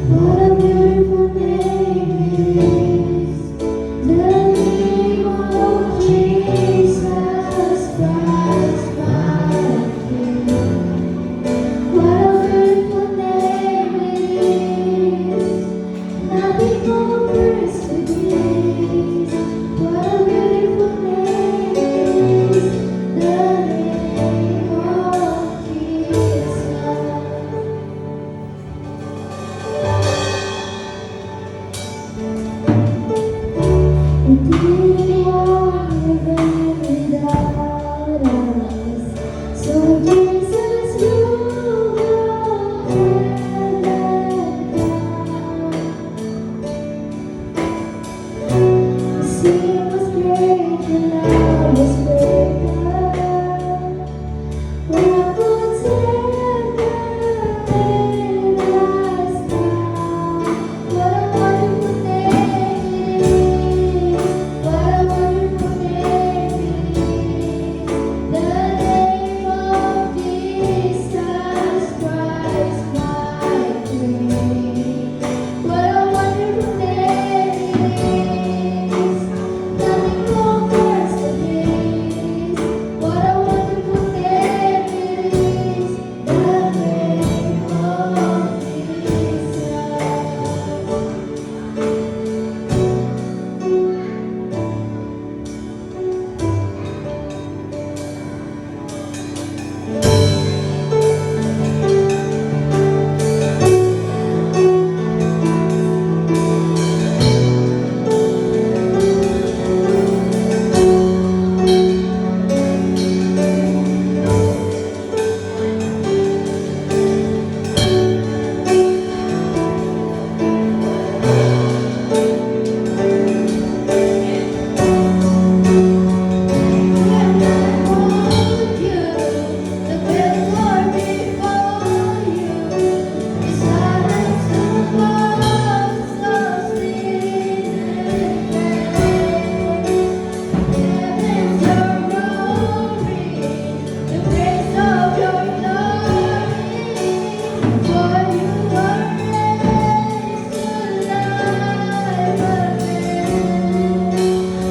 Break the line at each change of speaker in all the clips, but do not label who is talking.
What a beautiful name it is, the name of Jesus Christ, my King. What a beautiful name it is, nothing compares to this. What a beautiful name it is, the name of Jesus. You didn't want heaven without us, so Jesus, you brought heaven down. The sin was great, the love was greater. What was heaven let us down? What a wonderful name it is. What a wonderful name it is. The name of Jesus Christ, my King. What a wonderful name it is. Nothing compares to this. What a wonderful name it is. The name of Jesus.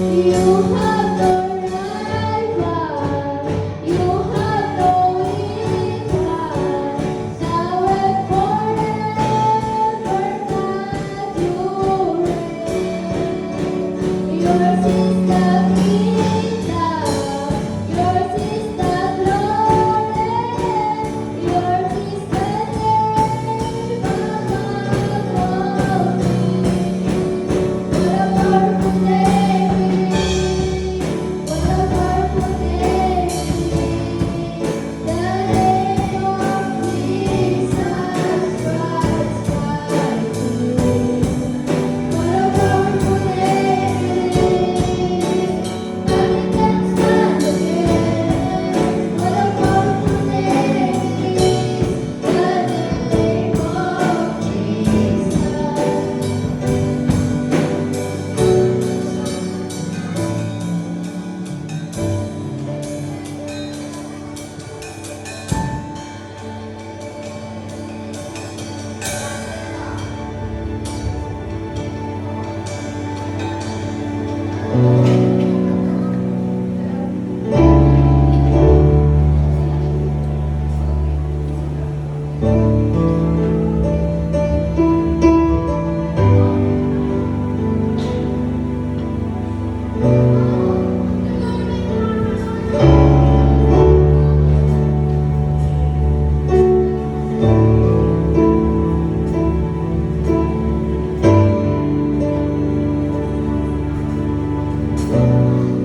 You have no rival, you have no equal, now and forever that you reign. Yours is the kingdom, yours is the glory, yours is the name above all names. What a powerful name it is. What a powerful name it is. The name of Jesus Christ, my King. What a powerful name it is. Nothing can stand against. What a powerful name it is. The name of Jesus.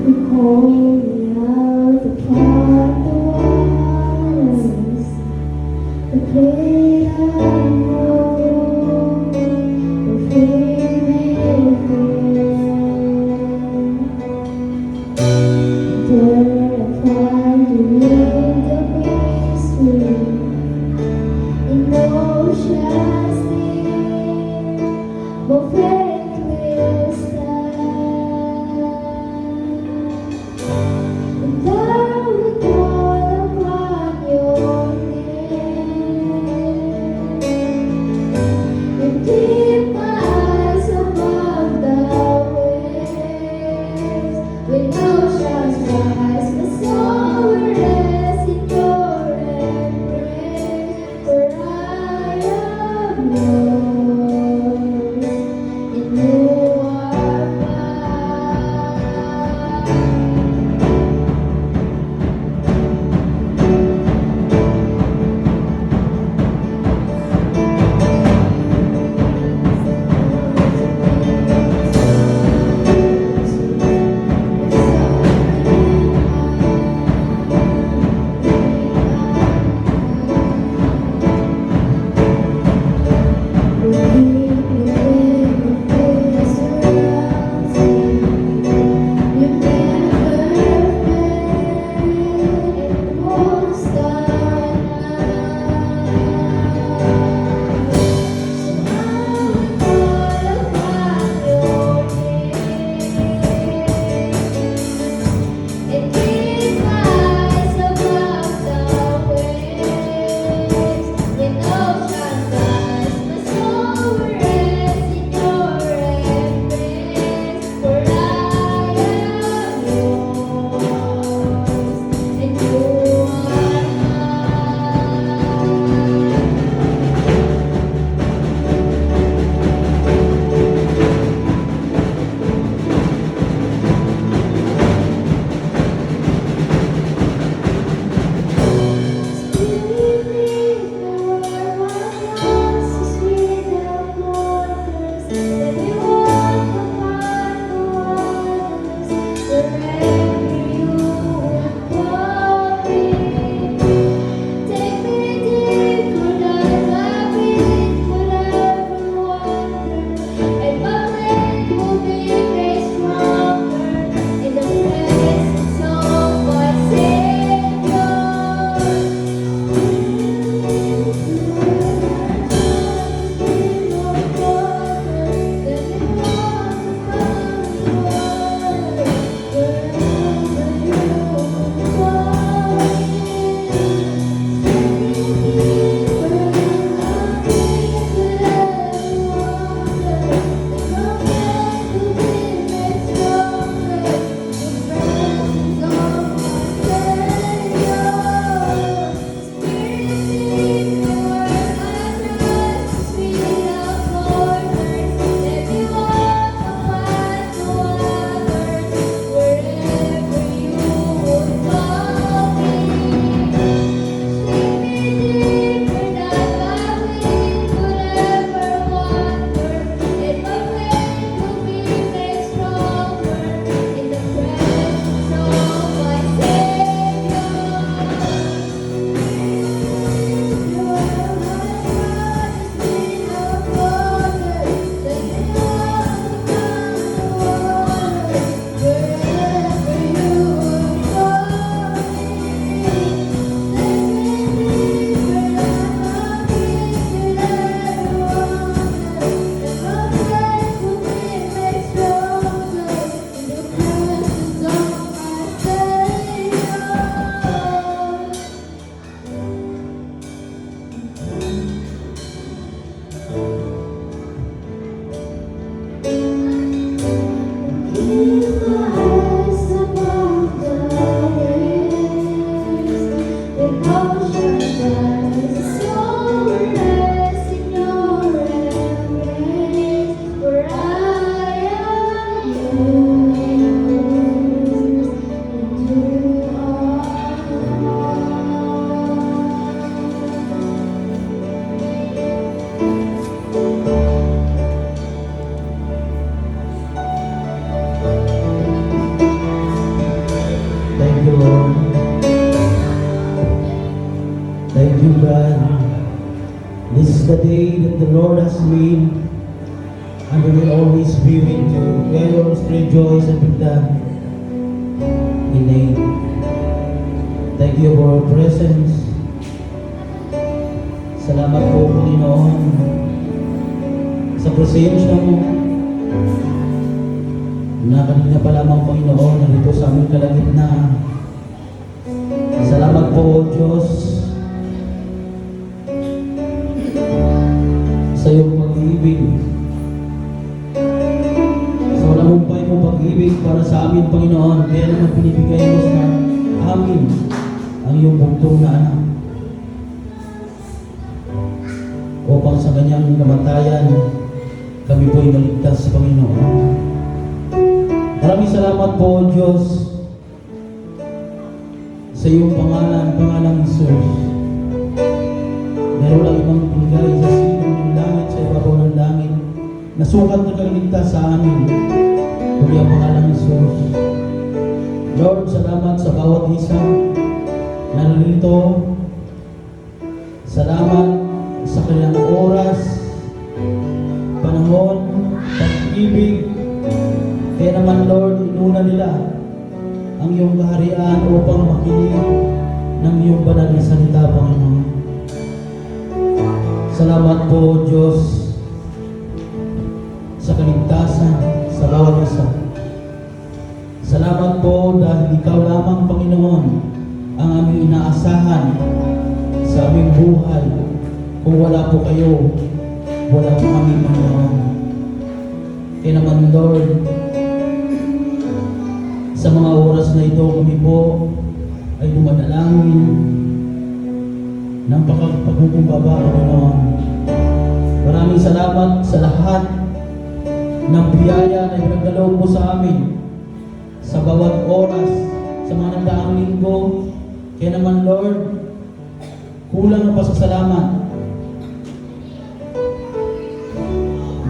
You call me out upon the waters, the great unknown, the fear may There I find you in the mystery, in oceans deep, both faith will stand.
is the day that the Lord has made, and we will always be with you. Let us rejoice and be glad in it. Thank you for your presence. Salamat po, Panginoon, sa presensya mo na kanina pa lamang, Panginoon, narito sa aming kalagitnaan. Salamat po, Diyos, sa iyong pag-ibig, sa walang humpay mo pag-ibig para sa amin, Panginoon. Kaya naman pinibigay mo sa amin ang iyong buntong na anak, upang sa kanyang kamatayan kami po'y maligtas, Panginoon. Maraming salamat po, Diyos, sa iyong pangalang Jesus. Meron lang ibang bigay sa silong ng langit, sa ibabaw ng langit, na sukat na kaligtas sa amin, kundi ang pangalang Jesus. Lord, salamat sa bawat isa na narito. Salamat sa kanilang oras, panahon, pag-ibig. Kaya naman, Lord, inuna nila ang iyong kaharian upang makinig ng iyong banal na salita, Panginoon. Salamat po, Diyos, sa kaligtasan sa bawat isa. Salamat po dahil ikaw lamang, Panginoon, ang aming inaasahan sa aming buhay. Kung wala po kayo, wala po kami, Panginoon. Kaya naman, Lord, sa mga oras na ito, kami po ay dumadalangin ng pagkukumbaba, Panginoon. Maraming salamat sa lahat ng biyaya na pinagdaloob mo sa amin sa bawat oras, sa mga nagdaang linggo. Kaya naman, Lord, kulang ang pasasalamat.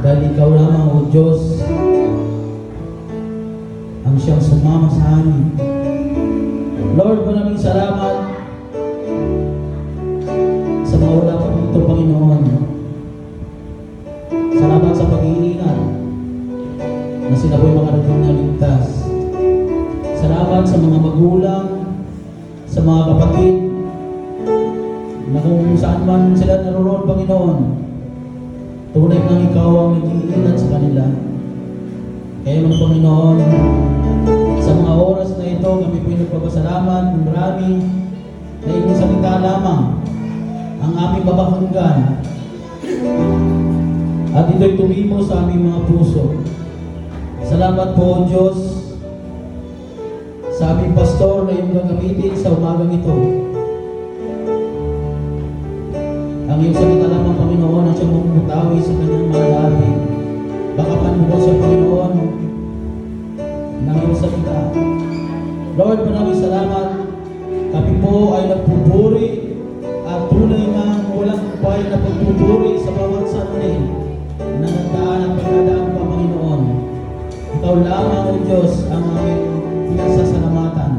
Dahil ikaw lamang, O Diyos, ang siyang sumama sa amin. Lord, maraming salamat sa mga wala pa dito, Panginoon. Salamat sa pag-iingat na sila po'y makarating na ligtas. Salamat sa mga magulang, sa mga kapatid, na kung saan man sila naroon, Panginoon, tunay nang ikaw ang nag-iingat sa kanila. Kaya man, Panginoon, sa mga oras na ito, kami po'y nagpapasalamat ng marami na inyong salita lamang ang aming babakanggan. At ito'y tumimo sa aming mga puso. Salamat po, Diyos, sa aming pastor na iyong gagamitin sa umagang ito. Ang iyong salita lamang, Panginoon, ang siyang mamutawi sa kanyang mga labi. Bakapan mo po sa Panginoon ng iyong salita. Lord, maraming salamat. Kami po ay nagpupuri at tunay na walang upay na pagpupuri sa bawat sanlin na nagdaan at pagdadaan pa, Panginoon. Ikaw lamang, O Diyos, ang aming pinasasalamatan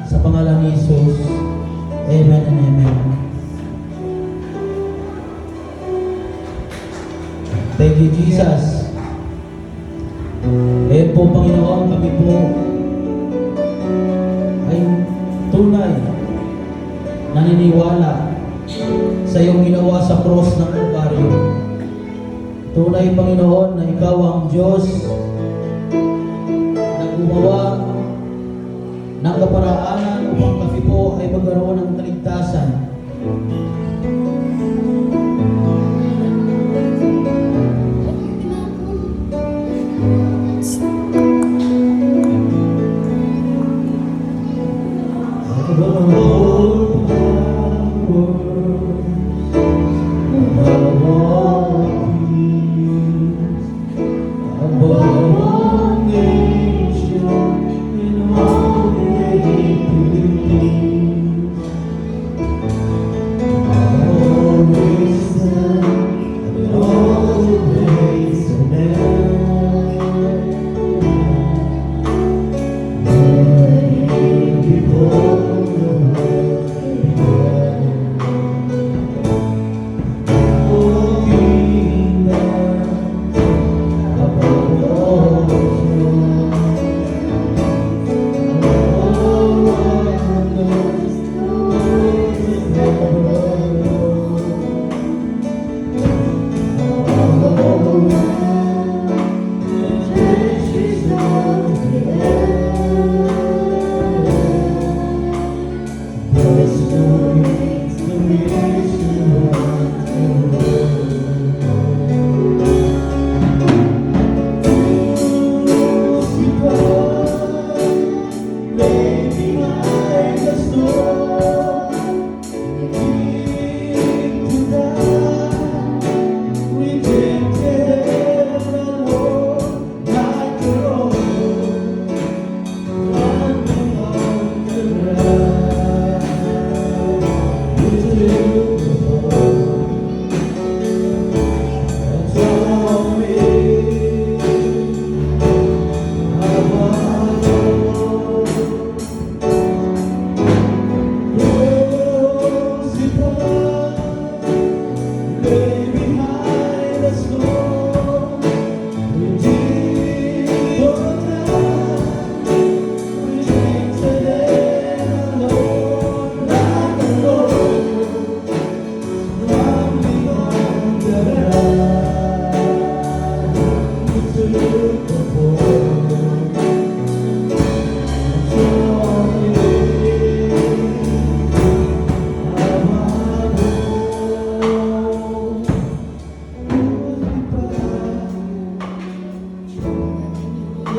sa pangalan ni Jesus. Amen and amen. Thank you, Jesus. Po, Panginoon, kami po ay tunay naniniwala sa iyong ginawa sa cross ng Kalbaryo. Tunay, Panginoon, na ikaw ang Diyos na gumawa ng kaparaanan upang kami po ay magkaroon ng kaligtasan.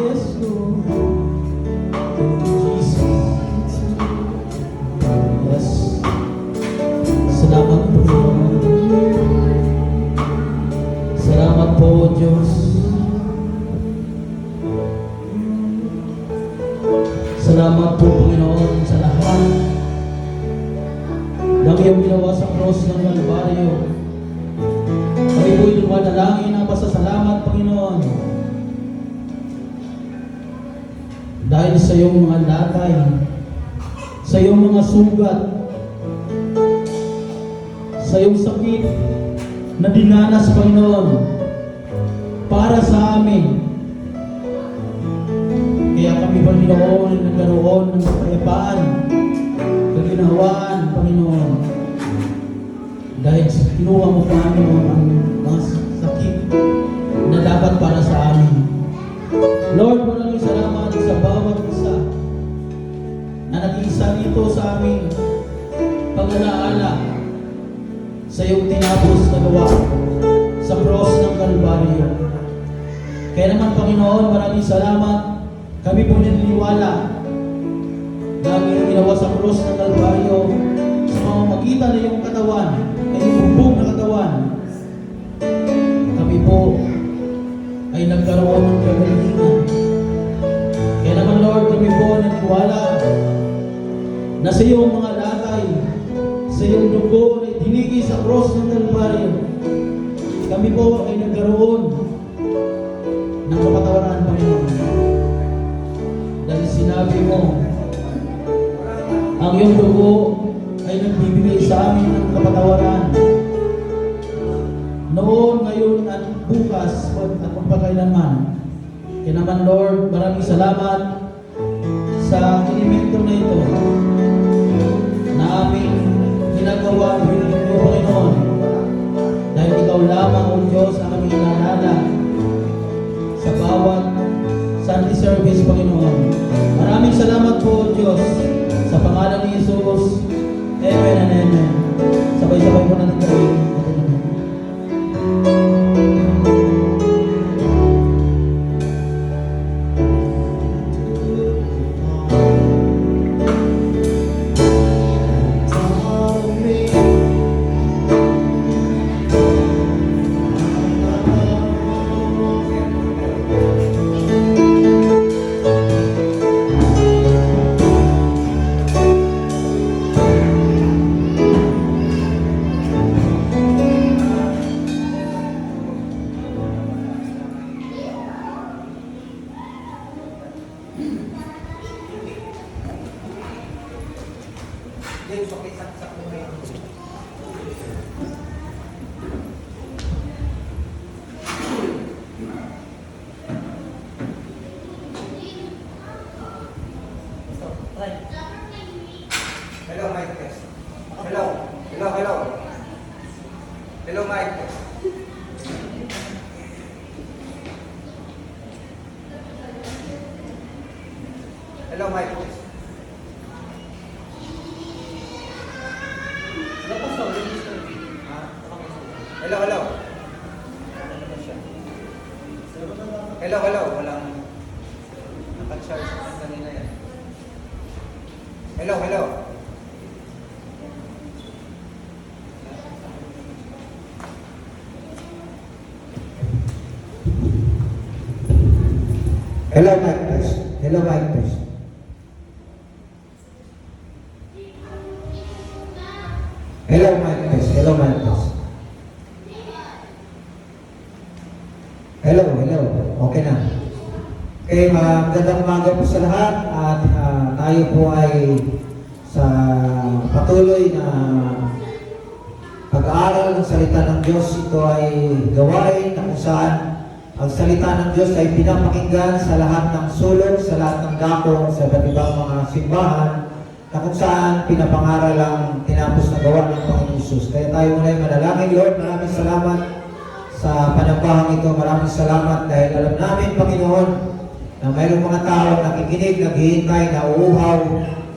Yes, Lord. Thank you, Jesus. Yes. Salamat po, Lord. Salamat po, Diyos. Salamat po, Panginoon, sa lahat ng iyong ginawa sa cross ng Kalbaryo. Kami po'y lumalangin ang pasasalamat, Panginoon. Dahil sa iyong mga latay, sa iyong mga sugat, sa iyong sakit na dinanas, Panginoon, para sa amin. Kaya kami, Panginoon, nagkaroon ng kapayapaan, kaginhawaan, Panginoon. Dahil kinuha mo, Panginoon, ang mga sakit na dapat para sa amin. Lord, maraming salamat sa bawat isa na nag-iisa dito sa aming pag-alaala sa iyong tinapos na gawa sa cross ng Kalbaryo. Kaya naman, Panginoon, maraming salamat. Kami po naniniwala na ang iyong ginawa sa cross ng Kalbaryo sa pamamagitan ng iyong katawan, ng iyong bugbog na katawan. Kami po ay nagkaroon ng kagalingan. Kaya naman, Lord, kami po naniniwala na sa iyong mga latay, sa iyong dugo na dinigi sa cross ng Kalbaryo, kami po ay nagkaroon ng kapatawaran, Panginoon. Dahil sinabi mo, ang iyong dugo ay nagbibigay sa amin ng kapatawaran. Noon, ngayon, at bukas, at magpakailanman. Kaya naman, Lord, maraming salamat sa elemento na ito na aming ginagawa ng iyong Panginoon. Dahil ikaw lamang, O Diyos, ang aming inaalala sa bawat Sunday service, Panginoon. Maraming salamat po, O Diyos, sa pangalan ni Jesus. Amen and amen. Sabay-sabay po natin gawin.
Hello, mic test. Hello. Hello, hello. Hello, mic test. Hello, mic test. Hello, hello. Hello, hello. Walang naka-charge kanina yan. Hello, hello. Hello, mic test. Hello, mic test. Hello, mic test. Hello, mic test. Hello, hello. Okay na. Okay, magandang umaga po sa lahat at tayo po ay sa patuloy na pag-aaral ng salita ng Diyos. Ito ay gawain na kung saan ang salita ng Diyos ay pinapakinggan sa lahat ng sulok, sa lahat ng dako, sa iba't ibang mga simbahan, na kung saan pinapangaral ang tinapos na gawa ng Panginoon Jesus. Kaya tayo muna ay manalangin. Lord, maraming salamat sa panambahang ito. Maraming salamat dahil alam namin, Panginoon, na mayroong mga tao nakikinig, naghihintay, nauuhaw,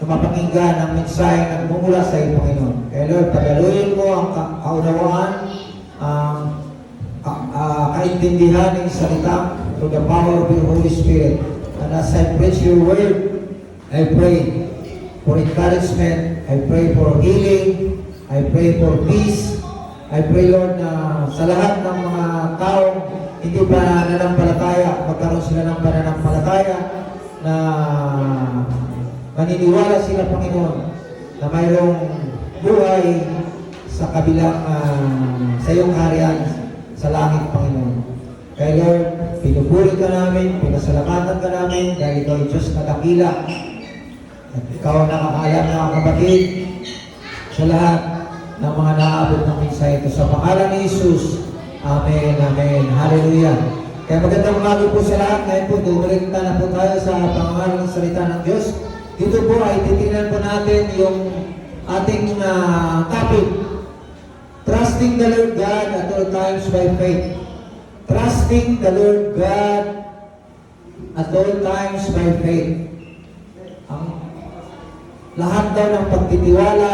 na mapakinggan ang mensahe na mumula sa iyo, Panginoon. Kaya Lord, pagaluin mo ang kaunawaan, ang kaintindihan ng salita through the power of your Holy Spirit. And as I preach your word, I pray for encouragement. I pray for healing. I pray for peace. I pray, Lord, na sa lahat ng mga taong hindi pa nanampalataya, magkaroon sila ng pananampalataya na maniniwala sila, Panginoon, na mayroong buhay sa kabilang sa iyong harian sa langit, Panginoon. Kaya Lord, pinupuri ka namin, pinasalamatan ka namin dahil ikaw ay Diyos na dakila. At ikaw ang nakakaalam na kapatid sa lahat ng mga naaabot ng mensahe ito. Sa pangalan ni Jesus, Amen, Amen. Hallelujah. Kaya magandang umaga po sa lahat. Ngayon po, dumirekta na po tayo sa pangalan ng salita ng Diyos. Dito po ay titingnan po natin yung ating topic. Trusting the Lord God at all times by faith. Trusting the Lord God at all times by faith. Ang lahat daw ng pagtitiwala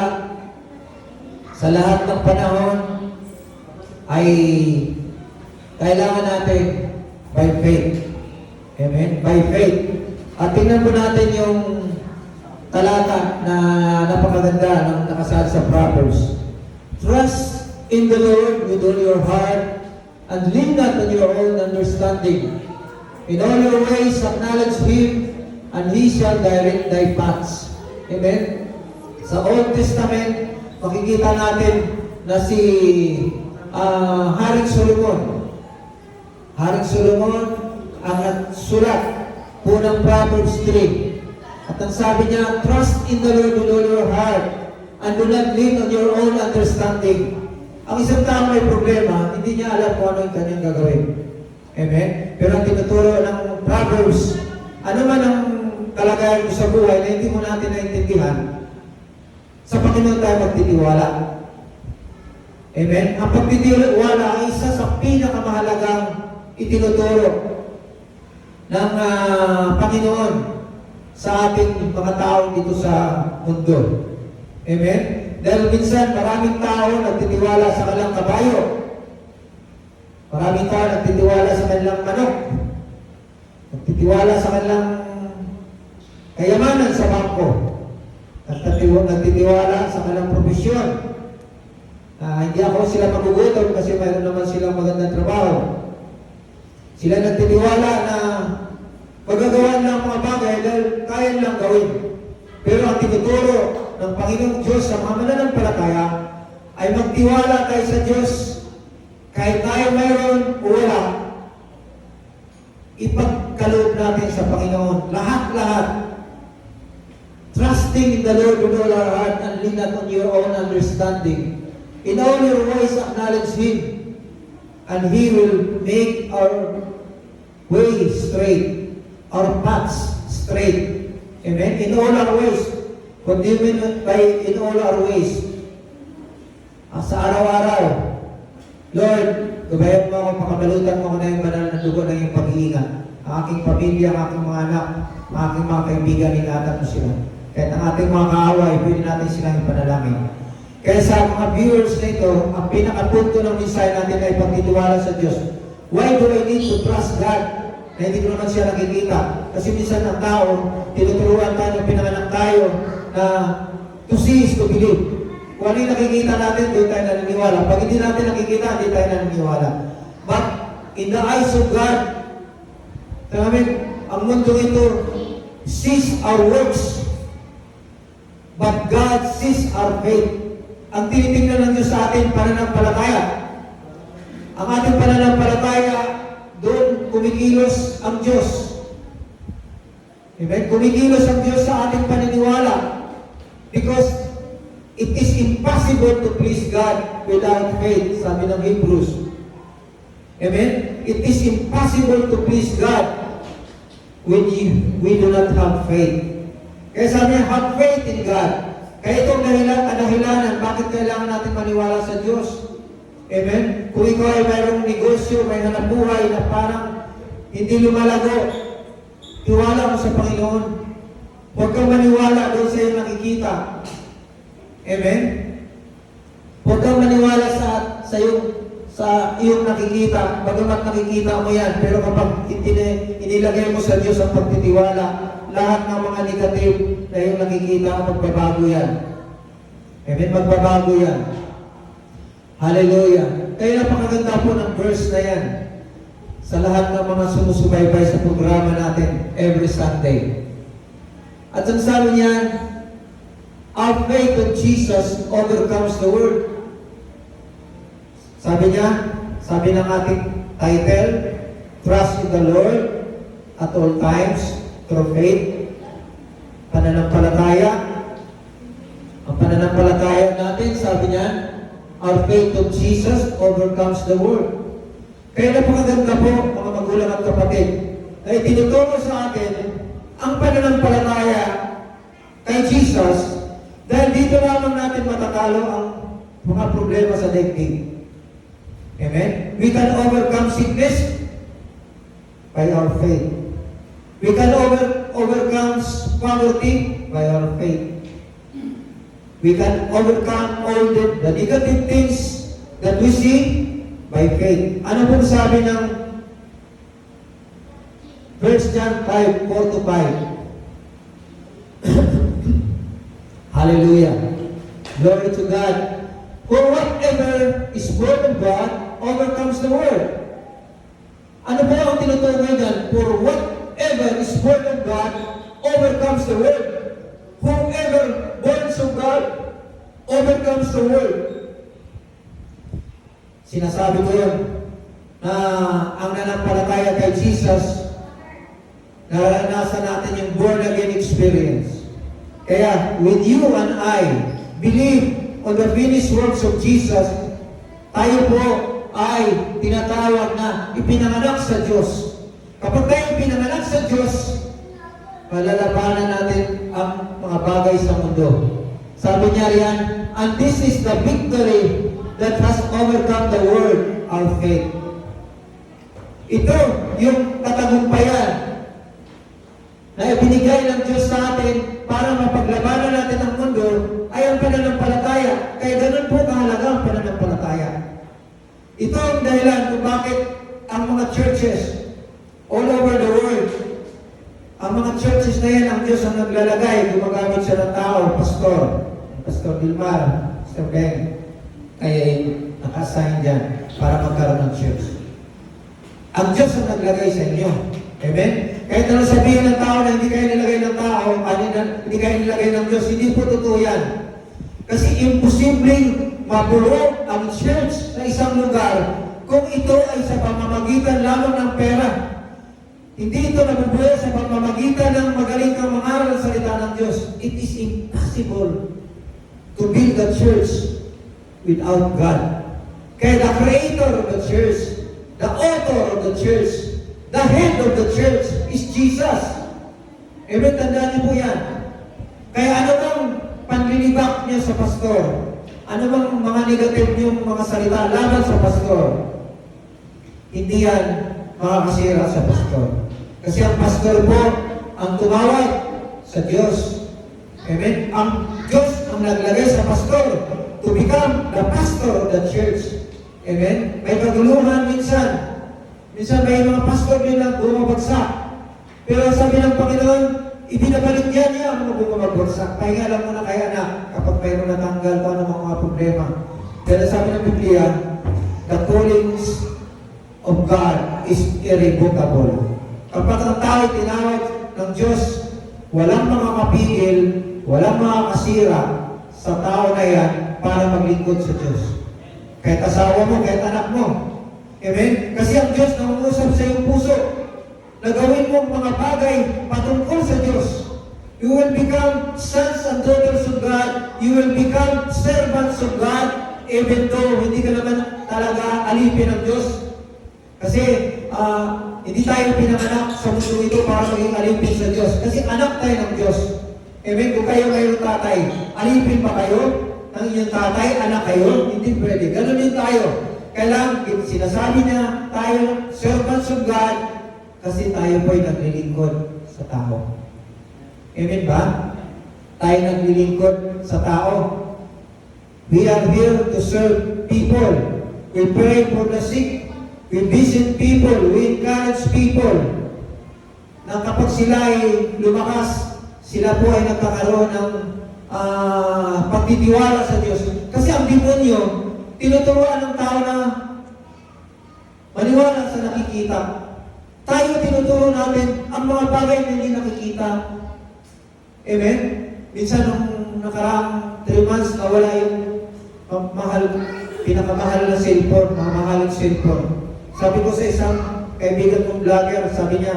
sa lahat ng panahon ay kailangan natin by faith. Amen? By faith. At tingnan po natin yung talata na napakaganda ng nakasaad sa Proverbs. Trust in the Lord with all your heart and lean not on your own understanding. In all your ways acknowledge Him, and He shall direct thy paths. Amen? Sa Old Testament, makikita natin na si Haring Solomon. Haring Solomon ang nagsulat po ng Proverbs 3. At ang sabi niya, trust in the Lord with all your heart and do not lean on your own understanding. Ang isang tao may problema, hindi niya alam kung ano yung kanyang gagawin. Amen? Pero ang tinuturo ng Proverbs, ano man ang kalagayan mo sa buhay na hindi mo natin naintindihan, sa Panginoon tayo magtitiwala. Amen? Ang pagtitiwala ay isa sa pinakamahalagang itinuturo ng Panginoon sa ating mga tao dito sa mundo. Amen? Dahil minsan maraming tao nagtitiwala sa kanilang kabayo. Maraming tao nagtitiwala sa kanilang manok. Nagtitiwala sa kanilang kayamanan sa bangko. Nagtitiwala sa kanilang profesyon. Hindi ako sila magugutom kasi mayroon naman silang magandang trabaho. Sila nagtitiwala na magagawa ng mga bagay dahil kaya nilang gawin. Pero ang tinuturo ng Panginoong Diyos sa mga mananampalataya ay magtiwala tayo sa Diyos kahit tayo mayroon o wala. Ipagkaloob natin sa Panginoon. Lahat-lahat. Trusting in the Lord with all our heart and lean not on your own understanding. In all your ways acknowledge Him, and He will make our way straight, our paths straight. Amen? In all our ways. Condemned by in all our ways. Sa araw-araw, Lord, gabayan mo ako, pakabalutan mo ako na yung banal na dugo ng iyong pag-iingat. Ang aking pamilya, ang aking mga anak, ang aking mga kaibigan, ingatan mo sila. Kahit ang ating mga kaaway, pwede natin silang ipanalangin. Kaya sa mga viewers na ito, ang pinakapunto ng mensahe natin ay pagtitiwala sa Diyos. Why do I need to trust God? Na hindi ko naman siya nakikita. Kasi minsan ang tao, tinuturuan tayo, pinanganak tayo, na to see is to believe. Kung ano yung nakikita natin, doon tayo naniniwala. Pag hindi natin nakikita, hindi tayo naniniwala. But in the eyes of God, ang mundo ito sees our works, but God sees our faith. Ang tinitingnan ng Diyos sa atin, pananampalataya. Ang ating pananampalataya, doon kumikilos ang Diyos. Amen? Kumikilos ang Diyos sa ating paniniwala. Because it is impossible to please God without faith, sabi ng Hebrews. Amen? It is impossible to please God when we do not have faith. Kaya sabi niya, have faith in God. Kaya itong dahilanan, bakit kailangan natin maniwala sa Diyos? Amen? Kung ikaw ay mayroong negosyo, may hanap buhay na parang hindi lumalago, tiwala mo sa Panginoon. Huwag kang maniwala doon sa iyong nakikita. Amen? Huwag kang maniwala sa sa iyong nakikita, bagamat nakikita mo yan, pero kapag inilagay mo sa Diyos ang pagtitiwala, lahat ng mga negative na iyong nakikita, magbabago yan. Amen? Magbabago yan. Hallelujah. Kaya napakaganda po ng verse na yan sa lahat ng mga sumusubaybay sa programa natin every Sunday. At ang sabi niyan, our faith in Jesus overcomes the world. Sabi niya, sabi ng ating title, Trust in the Lord at all times through faith. Pananampalataya. Ang pananampalataya natin, sabi niya, our faith in Jesus overcomes the world. Kaya napakaganda po, mga magulang at kapatid, ay tinuturo sa atin ang pananampalataya kay Jesus dahil dito lamang natin matatalo ang mga problema sa daigdig. Amen? We can overcome sickness by our faith. We can overcome poverty by our faith. We can overcome all the negative things that we see by faith. Ano pong sabi ng 1 John 5, 4 to 5? Hallelujah. Glory to God. For whatever is born of God overcomes the world. Ano po ang tinutukoy dyan? For whatever is born of God overcomes the world. Whoever born of God overcomes the world. Sinasabi ko yun na ang nanampalataya kay Jesus, naranasan natin yung born again experience. Kaya, when you and I believe on the finished works of Jesus, tayo po ay tinatawag na ipinanganak sa Diyos. Kapag tayo pinanganak sa Diyos, malalabanan natin ang mga bagay sa mundo. Sabi niya riyan, and this is the victory that has overcome the world, our faith. Ito, yung katagumpayan na ibinigay ng Diyos sa atin para mapaglabanan natin ang mundo ay ang pananampalataya. Kaya ganun po kahalaga ang pananampalataya. Ito ang dahilan kung bakit ang mga churches all over the world, ang mga churches na yan, ang Diyos ang naglalagay, gumagamit siya ng tao, Pastor Vilmar, Pastor Ben, ay naka-assign dyan para magkaroon ng church. Ang Diyos ang naglagay sa inyo. Amen? Kahit na sabihin ng tao na hindi kayo nilagay ng tao, hindi kayo nilagay ng Diyos, hindi po totoo yan. Kasi imposibleng mabuo ang church sa isang lugar kung ito ay sa pamamagitan lamang ng pera. Hindi ito nabubuo sa pamamagitan ng magaling kang mangaral ng salita ng Diyos. It is impossible to build a church without God. Kaya the creator of the church, the author of the church, the head of the church is Jesus. Amen, tandaan niyo po yan. Kaya ano bang panlilibak niya sa pastor? Ano bang mga negative niyong mga salita laban sa pastor? Hindi yan makakasira sa pastor. Kasi ang pastor po ang tumawag sa Diyos. Amen? Ang Diyos ang naglagay sa pastor to become the pastor of the church. Amen? May kaguluhan minsan. Minsan may mga pastor din lang bumabagsak. Pero sabi ng Panginoon, ibinabalik niya ang mga bumabagsak. Pahinga lang muna kay anak kapag mayroon natanggal ko ano mga problema. Pero sabi ng Biblia, the callings of God is irrevocable. Kapag ang tao tinawag ng Diyos, walang mga mapigil, walang mga kasira sa tao na yan para maglingkod sa Diyos. Kahit asawa mo, kahit anak mo. Amen? Kasi ang Diyos nangungusap sa iyong puso na gawin mong mga bagay patungkol sa Diyos. You will become sons and daughters of God. You will become servants of God even though hindi ka naman talaga alipin ng Diyos. Kasi hindi tayo pinanganak sa mundo ito para maging alipin sa Diyos. Kasi anak tayo ng Diyos. Amen? Kung kayo mayroong tatay, alipin pa kayo ng inyong tatay, anak kayo? Hindi pwede. Ganun din tayo. Kailangan, sinasabi niya tayo, servants of God, kasi tayo po'y naglilingkod sa tao. Amen ba? Tayo naglilingkod sa tao. We are here to serve people. We pray for the sick. We visit people. We encourage people na kapag sila ay lumakas, sila po ay nagkakaroon ng pagtitiwala sa Diyos. Kasi ang demonyo, tinuturuan ng tao na maniwala sa nakikita. Tayo tinuturo natin ang mga bagay na hindi nakikita. Amen? Minsan nung nakaraang 3 months, nawala yung pinakamahal na cellphone, mamahaling cellphone. Sabi ko sa isang kaibigan kong vlogger, sabi niya,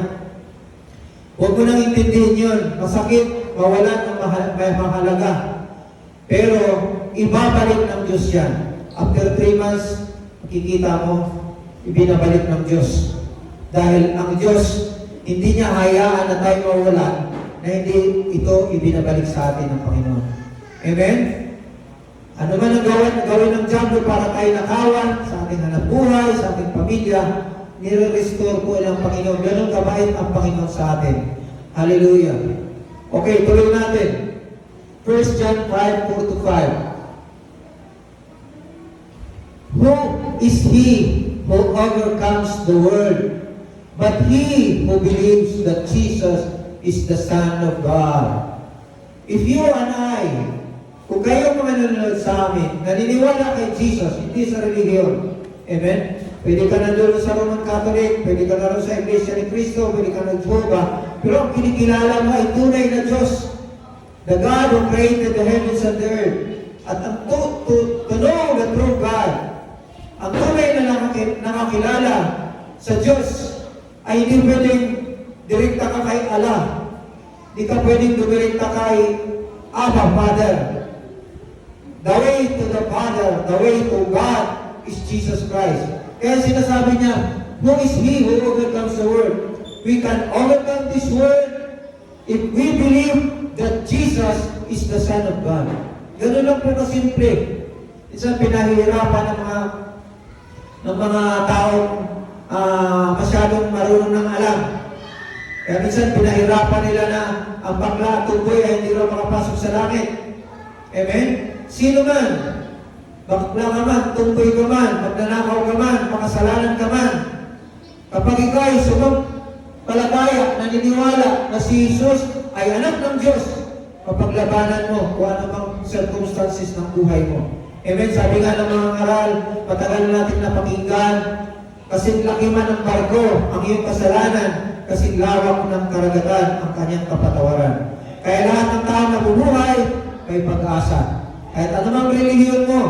huwag mo nang intindihin yun. Masakit, mawalan ng mahalaga. Pero, ibabalik ng Diyos yan. After 3 months, makikita mo, ibinabalik ng Diyos. Dahil ang Diyos, hindi niya hayaan na tayo mawalan na hindi ito ibinabalik sa atin ng Panginoon. Amen? Ano man ang gawin ng diablo para tayo nakawan sa ating hanapbuhay, sa ating pamilya, nire-restore po ng Panginoon. Ganun kabait ang Panginoon sa atin. Hallelujah. Okay, tuloy natin. 1 John 5:4-5. Who is he who overcomes the world, but he who believes that Jesus is the Son of God? If you and I, kung kayo mga nanonood sa amin, naniniwala kay Jesus, hindi sa religiyon. Amen? Pwede ka na doon sa Roman Catholic, pwede ka na doon sa Iglesia ni Cristo, pwede ka na Jehovah, pero ang kinikilala mo ay tunay na Diyos. The God who created the heavens and the earth. At ang to know the true God, ang tunay na nakakilala sa Diyos, ay hindi pwedeng direkta ka kay Allah. Hindi ka pwedeng dumirekta kay Abba, Father. The way to the Father, the way to God is Jesus Christ. Kaya sinasabi niya, who is he who overcomes the world? We can overcome this world if we believe that Jesus is the Son of God. Ganun lang po kasimple. Isang pinahihirapan ng mga taong masyadong marunong ng alam. Kaya minsan pinahirapan nila na ang bakla at tuboy ay hindi raw makapasok sa langit. Amen? Sino man, bakla ka man, tumboy ka man, magnanakaw ka man, makasalanan ka man, kapag ikaw ay sumampalataya, naniniwala na si Jesus ay anak ng Diyos, kapaglabanan mo kung ano mang circumstances ng buhay mo. Amen? Sabi nga ng mga ngaral, matagal natin napakinggan, kasing laki man ng barko ang iyong kasalanan, kasing lawak ng karagatan ang kanyang kapatawaran. Kaya lahat ng tao na bumuhay, may pag-asa. Kahit anumang relihiyon mo,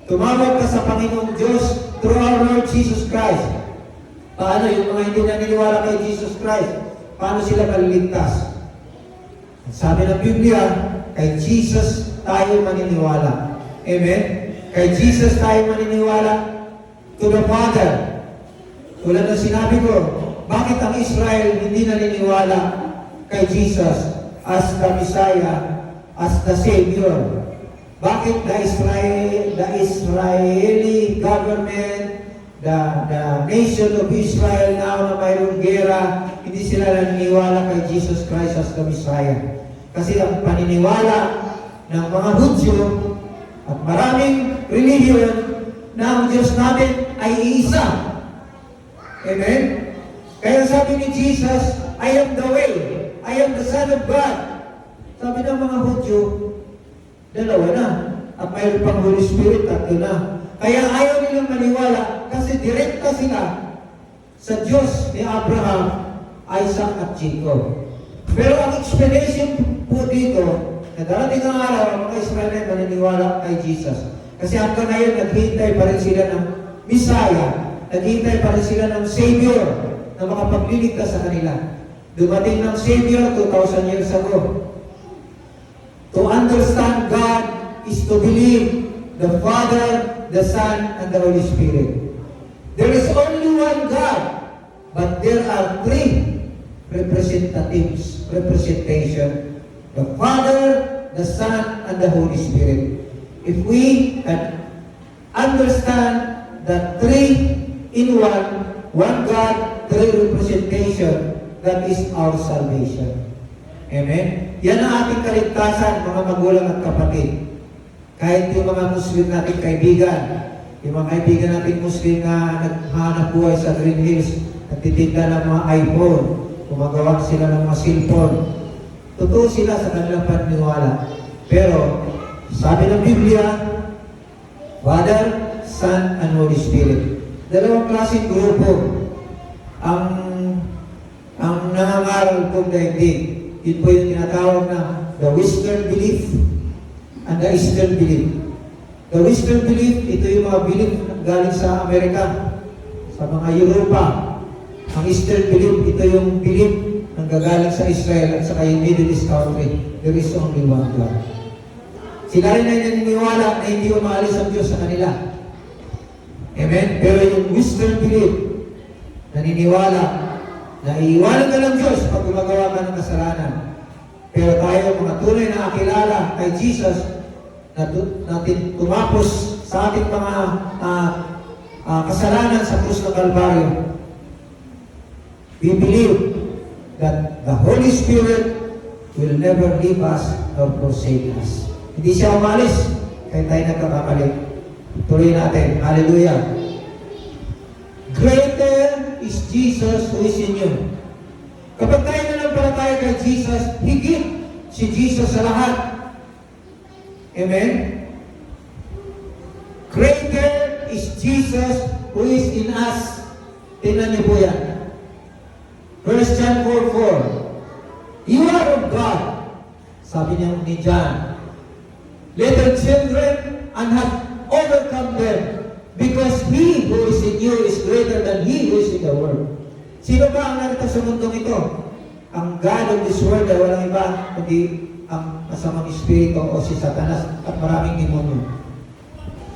tumawag ka sa Panginoong Diyos through our Lord Jesus Christ. Paano yung mga hindi naniniwala kay Jesus Christ? Paano sila maliligtas? Sabi ng Biblia, kay Jesus tayo maniniwala. Amen? Kay Jesus tayo maniniwala to the Father. Tulad ng sinabi ko, bakit ang Israel hindi naniniwala kay Jesus as the Messiah, as the Savior? Bakit the Israeli government, the nation of Israel now na mayroong gera, hindi sila naniniwala kay Jesus Christ as the Messiah? Kasi ang paniniwala ng mga Hudyo at maraming religion na ang Diyos natin ay iisa. Amen? Kaya sabi ni Jesus, I am the way, I am the Son of God. Sabi ng mga Hudyo, dalawa na. At mayroon pang Holy Spirit, tatlo na. Kaya ayaw nilang maniwala kasi direkta sila sa Diyos ni Abraham, Isaac at Jacob. Pero ang explanation po dito, na darating ang araw, ang mga Israel ay maniniwala kay Jesus. Kasi hanggang ngayon, naghihintay pa rin sila ng Messiah, naghihintay pa rin sila ng Savior na makapagliligtas sa kanila. Dumating ng Savior 2,000 years ago. To understand God is to believe the Father, the Son, and the Holy Spirit. There is only one God, but there are three representation. The Father, the Son, and the Holy Spirit. If we can understand the three in one God, three representation, that is our salvation. Amen? Yan ang ating kaligtasan, mga magulang at kapatid. Kahit yung mga Muslim nating kaibigan, Yung mga kaibigan natin Muslim na naghahanap buhay sa Green Hills, nagtitinda ng mga iPhone, gumagawa sila ng mga cellphone. Totoo sila sa kanilang paniniwala. Pero, sabi ng Biblia, Father, Son, and Holy Spirit. Dalawang klaseng grupo ang nangangaral kong daigdig. Yun po yung tinatawag na the Western belief and the Eastern belief. The Western belief, ito yung mga belief galing sa Amerika, sa mga Europa. Ang Eastern belief, ito yung belief na gagaling sa Israel at sa yung Middle East country. There is only one God. Sila rin ay naniniwala na hindi umaalis ang Diyos sa kanila. Amen? Pero yung Western belief, naniniwala na iiwanan ka ng Diyos pag gumagawa ka ng kasalanan. Pero tayo, mga tunay na nakakilala kay Jesus, natin tumapos sa ating mga kasalanan sa krus ng Kalbaryo. We believe that the Holy Spirit will never leave us nor forsake us. Hindi siya umalis, kaya tayo nagkakabalik. Tuloy natin. Hallelujah. Greater is Jesus who is in you. Kapag tayo nanampalataya kay Jesus, higit si Jesus sa lahat. Amen? Greater is Jesus who is in us. Tingnan niyo po yan. 1 John 4:4. You are of God. Sabi niya ni John, little children, and have overcome them, because he who is in you is greater than he who is in the world. Sino ba ang narito sa mundong ito? Ang God of this world ay walang iba, kundi ang masamang espiritu o si Satanas at maraming demonyo.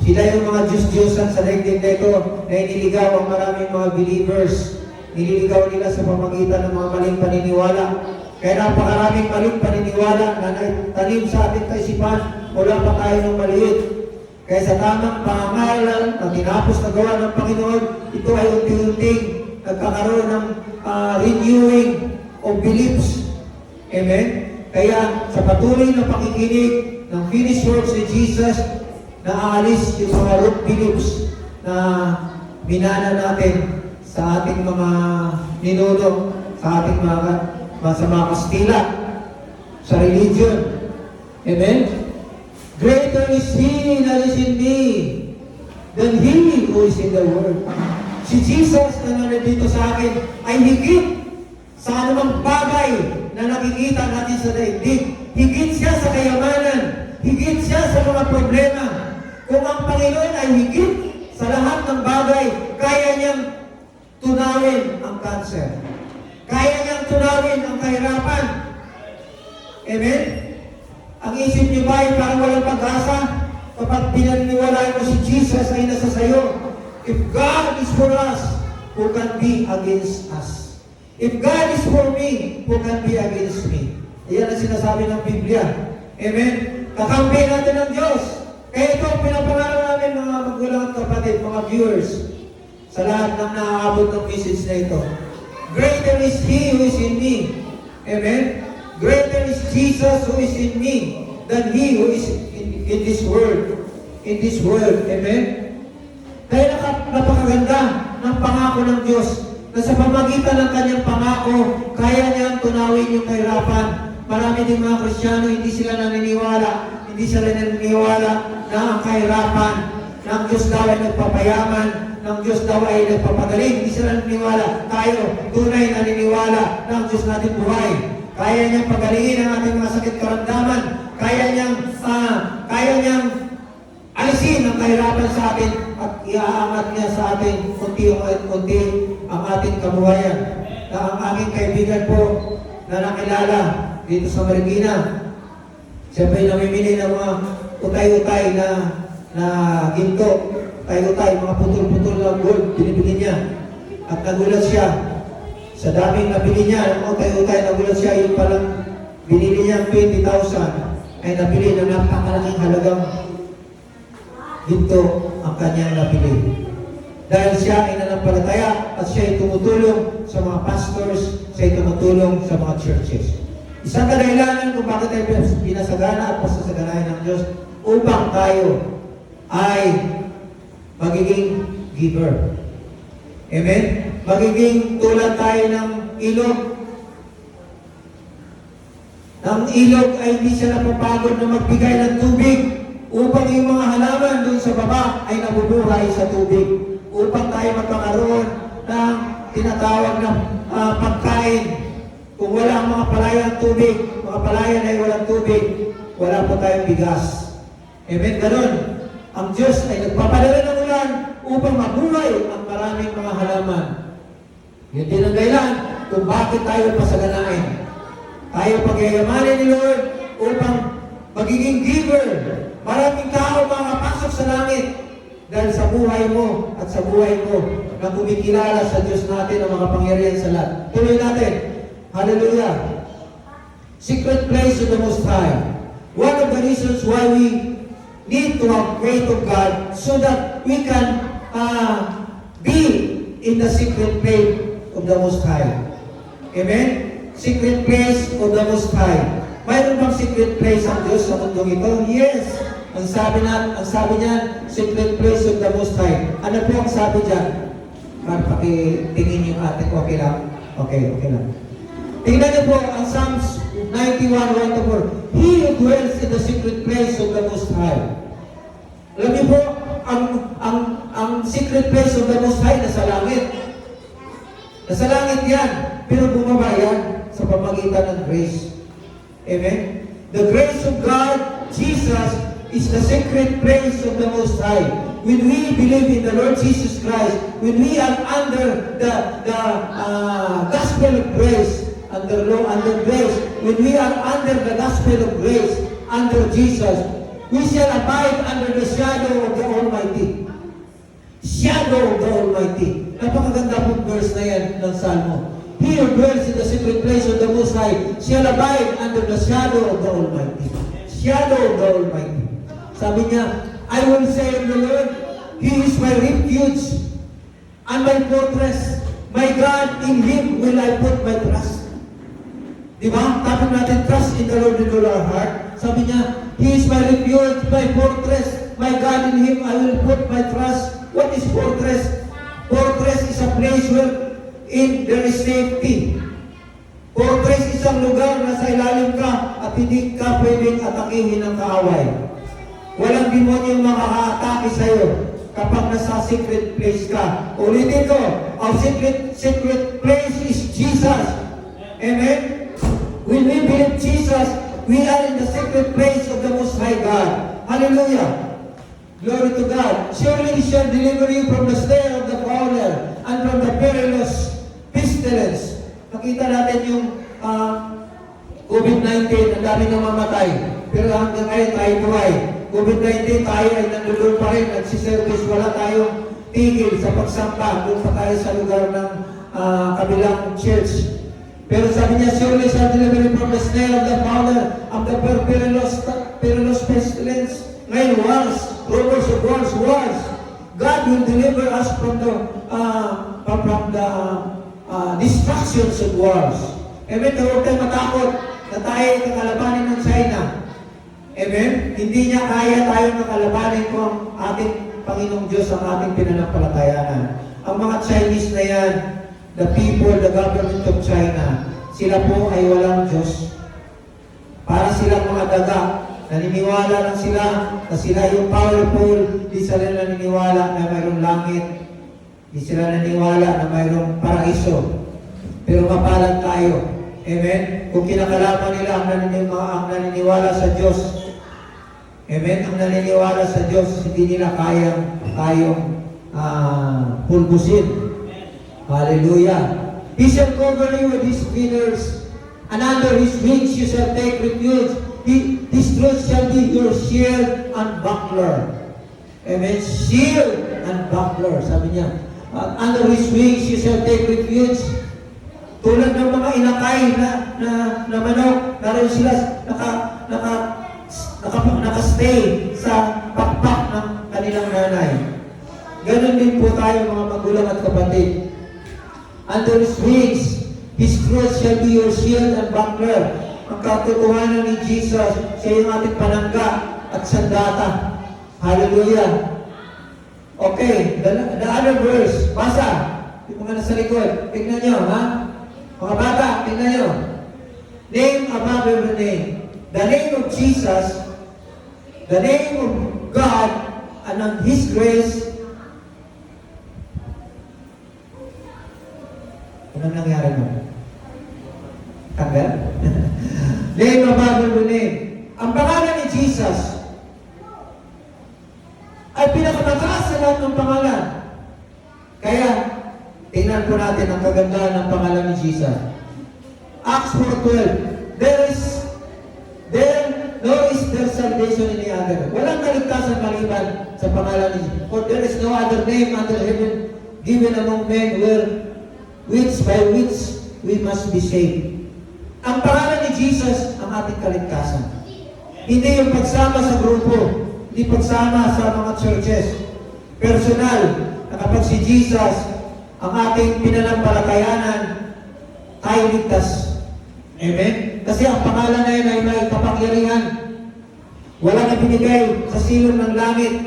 Sila yung mga Diyos-Diyosan sa daigdig na ito na iniligaw ang maraming mga believers. Nililigaw nila sa pamagitan ng mga maling paniniwala. Kaya napakaraming maling paniniwala na tanim sa ating kaisipan mula pa tayo ng maliit. Kaya sa tamang pangangalan na tinapos na gawa ng Panginoon, ito ay unti-unting nagkakaroon ng renewing of beliefs. Amen? Kaya sa patuloy na pakikinig ng finished works ni Jesus, naaalis yung mga root beliefs na minana natin sa ating mga ninuno, sa ating mga Kastila, sa religion. Amen? Greater is He that is in me than he who is in the world. Si Jesus na nandito sa akin ay higit sa anumang bagay na nakikita natin sa daigdig. Higit siya sa kayamanan. Higit siya sa mga problema. Kung ang Panginoon ay higit sa lahat ng bagay, kaya niyang tunawin ang cancer. Kaya niyang tunawin ang kahirapan. Amen? Ang isip niyo ba ay parang walang pag-asa? Kapag pinaniniwalaan mo si Jesus ay nasa sayo. If God is for us, who can be against us? If God is for me, who can be against me? Iyan ang sinasabi ng Biblia. Amen? Kakampi natin ng Diyos. Kaya ito ang pinapangaral namin mga magulang at kapatid, mga viewers, sa lahat ng naaabot ng message na ito. Greater is He who is in me. Amen? Greater is Jesus who is in me than he who is in this world. In this world. Amen? Kaya napakaganda ng pangako ng Diyos na sa pamagitan ng kanyang pangako, kaya niyang tunawin yung kahirapan. Marami din mga Kristiyano, hindi sila naniniwala na ang kahirapan ng Diyos daw ay nagpapayaman, ng Diyos daw ay nagpapagaling. Hindi sila naniniwala. Tayo, tunay naniniwala na ang Diyos natin buhay. Kaya niyang pagalingin ang ating mga sakit karamdaman. Kaya niyang alisin ang kahirapan sa atin at iaangat niya sa atin unti ang ating kabuhayan. Na ang aking kaibigan po na nakilala dito sa Marikina, siyempre namimili ng mga utay-utay na ginto, utay-utay, mga putol-putol na gold, binibigyan niya. At nagulat siya. Sa daming nabili niya, ng utay-utay, nagulat siya, yung palang binili niya 20,000, ay nabili ng napakalaking halagang ginto ang kanyang nabili. Dahil siya ay nanampalataya at siya ay tumutulong sa mga pastors, siya ay tumutulong sa mga churches. Isang kadahilanan kung bakit tayo pinasagana at pasasaganahin ng Diyos upang tayo ay magiging giver. Amen? Magiging tulad tayo ng ilog. Ang ilog ay hindi siya napapagod na magbigay ng tubig upang yung mga halaman doon sa baba ay nabubuhay sa tubig. Upang tayo magkakaroon ng tinatawag na pagkain. Kung wala ang mga palayan tubig, mga palayan ay walang tubig, wala po tayong bigas. Amen? Ganon. Ang Diyos ay nagpapadala ng ulan upang mabuhay ang maraming mga halaman. Yun din ang dahilan kung bakit tayo pasagalangin. Tayo pagyayamanin ni Lord upang magiging giver. Maraming tao makapasok sa langit dahil sa buhay mo at sa buhay ko na kumikilala sa Diyos natin ang makapangyarihan sa lahat. Tuloy natin. Hallelujah. Secret place of the Most High. One of the reasons why we need to have faith of God so that we can be in the secret place of the Most High. Amen? Secret place of the Most High. Mayroon bang secret place ang Diyos sa mundong ito? Yes. Ang sabi niya, secret place of the Most High. Ano po ang sabi diyan? Para pakitingin yung atin. Okay lang? Okay lang. Tingnan niyo po ang Psalms 91:1-4. He who dwells in the secret place of the Most High. Alam niyo po, ang secret place of the Most High nasa langit. Nasa langit yan. Pero bumaba yan sa pamagitan ng grace. Amen? The grace of God, Jesus, is the secret place of the Most High. When we believe in the Lord Jesus Christ, when we are under the gospel of grace, under grace, when we are under the gospel of grace, under Jesus, we shall abide under the shadow of the Almighty. Shadow of the Almighty. Napakaganda pong verse na yan ng Salmo. He who dwells in the secret place of the Most High shall abide under the shadow of the Almighty. Shadow of the Almighty. Sabi niya, I will say of the Lord, He is my refuge and my fortress. My God, in Him will I put my trust. Diba? Dapat natin trust in the Lord with all our heart. Sabi niya, He is my refuge, my fortress. My God, in Him I will put my trust. What is fortress? Fortress is a place where there is safety. Fortress is isang lugar na sa ilalim ka at hindi ka pwedeng atakihin ng kaaway. Walang demonyo makaka-atake sa iyo kapag nasa secret place ka. Ulitin ko, our secret place is Jesus. Amen? When we believe Jesus, we are in the secret place of the Most High God. Hallelujah! Glory to God. Surely He shall deliver you from the snare of the fowler and from the perilous pestilence. Nakita natin yung COVID-19, ang dami nang mamatay. Pero hanggang ngayon tayo buhay. COVID-19, tayo ay nandulong pa rin. Nagsiservice, wala tayong tigil sa pagsamba. Doon pa tayo sa lugar ng kabilang church. Pero sabi niya, surely shall deliver you from the snare of the fowler and the perilous pestilence. Ngayon, rumors of wars. God will deliver us from the distractions of wars. Amen? Huwag tayong matakot na tayo kakalabanin ng China. Amen? Hindi niya kaya tayong kakalabanin kung ang ating Panginoong Diyos ang ating pinanampalatayanan. Ang mga Chinese na yan, the people, the government of China, sila po ay walang Diyos. Para silang mga daga, naniniwala lang sila na sila yung powerful, di sila naniniwala na mayroong langit, di sila naniniwala na mayroong paraiso. Pero kapalan tayo. Amen? Kung kinakalaman nila ang naniniwala sa Diyos. Amen? Ang naniniwala sa Diyos, hindi nila kayang pulbusin. Hallelujah. He shall cover you with His feathers, and under His wings you shall take refuge. His truth shall be your shield and buckler. Amen? Shield and buckler. Sabi niya, under His wings you shall take refuge. Tulad ng mga inakay na manok, naroon sila nakastay sa pakpak ng kanilang nanay. Ganon din po tayo mga magulang at kapatid. Under His wings, His truth shall be your shield and buckler. Ang katotohanan ni Jesus, siya yung ating panangga at sandata. Hallelujah! Okay, the other verse. Basa. Yung mga nasa likod. Tingnan nyo, ha? Mga bata, tingnan nyo. Name above every name. The name of Jesus, the name of God, and on His grace. Anong nangyari mo? Tanggal? Name above every name. Ang pangalan ni Jesus ay pinakamataas sa lahat ng pangalan. Kaya, tingnan po natin ang kagandahan ng pangalan ni Jesus. Acts 4:12. There is salvation in the other. Walang kaligtasan maliban sa pangalan ni Jesus. For there is no other name under heaven given among men by which we must be saved. Ang pangalan ni Jesus ang ating kaligtasan. Hindi yung pagsama sa grupo, hindi pagsama sa mga churches. Personal, na kapag si Jesus ang ating pinanampalatayanan, tayo ligtas. Amen? Kasi ang pangalan na yun ay may kapangyarihan. Walang ibinigay sa silong ng langit.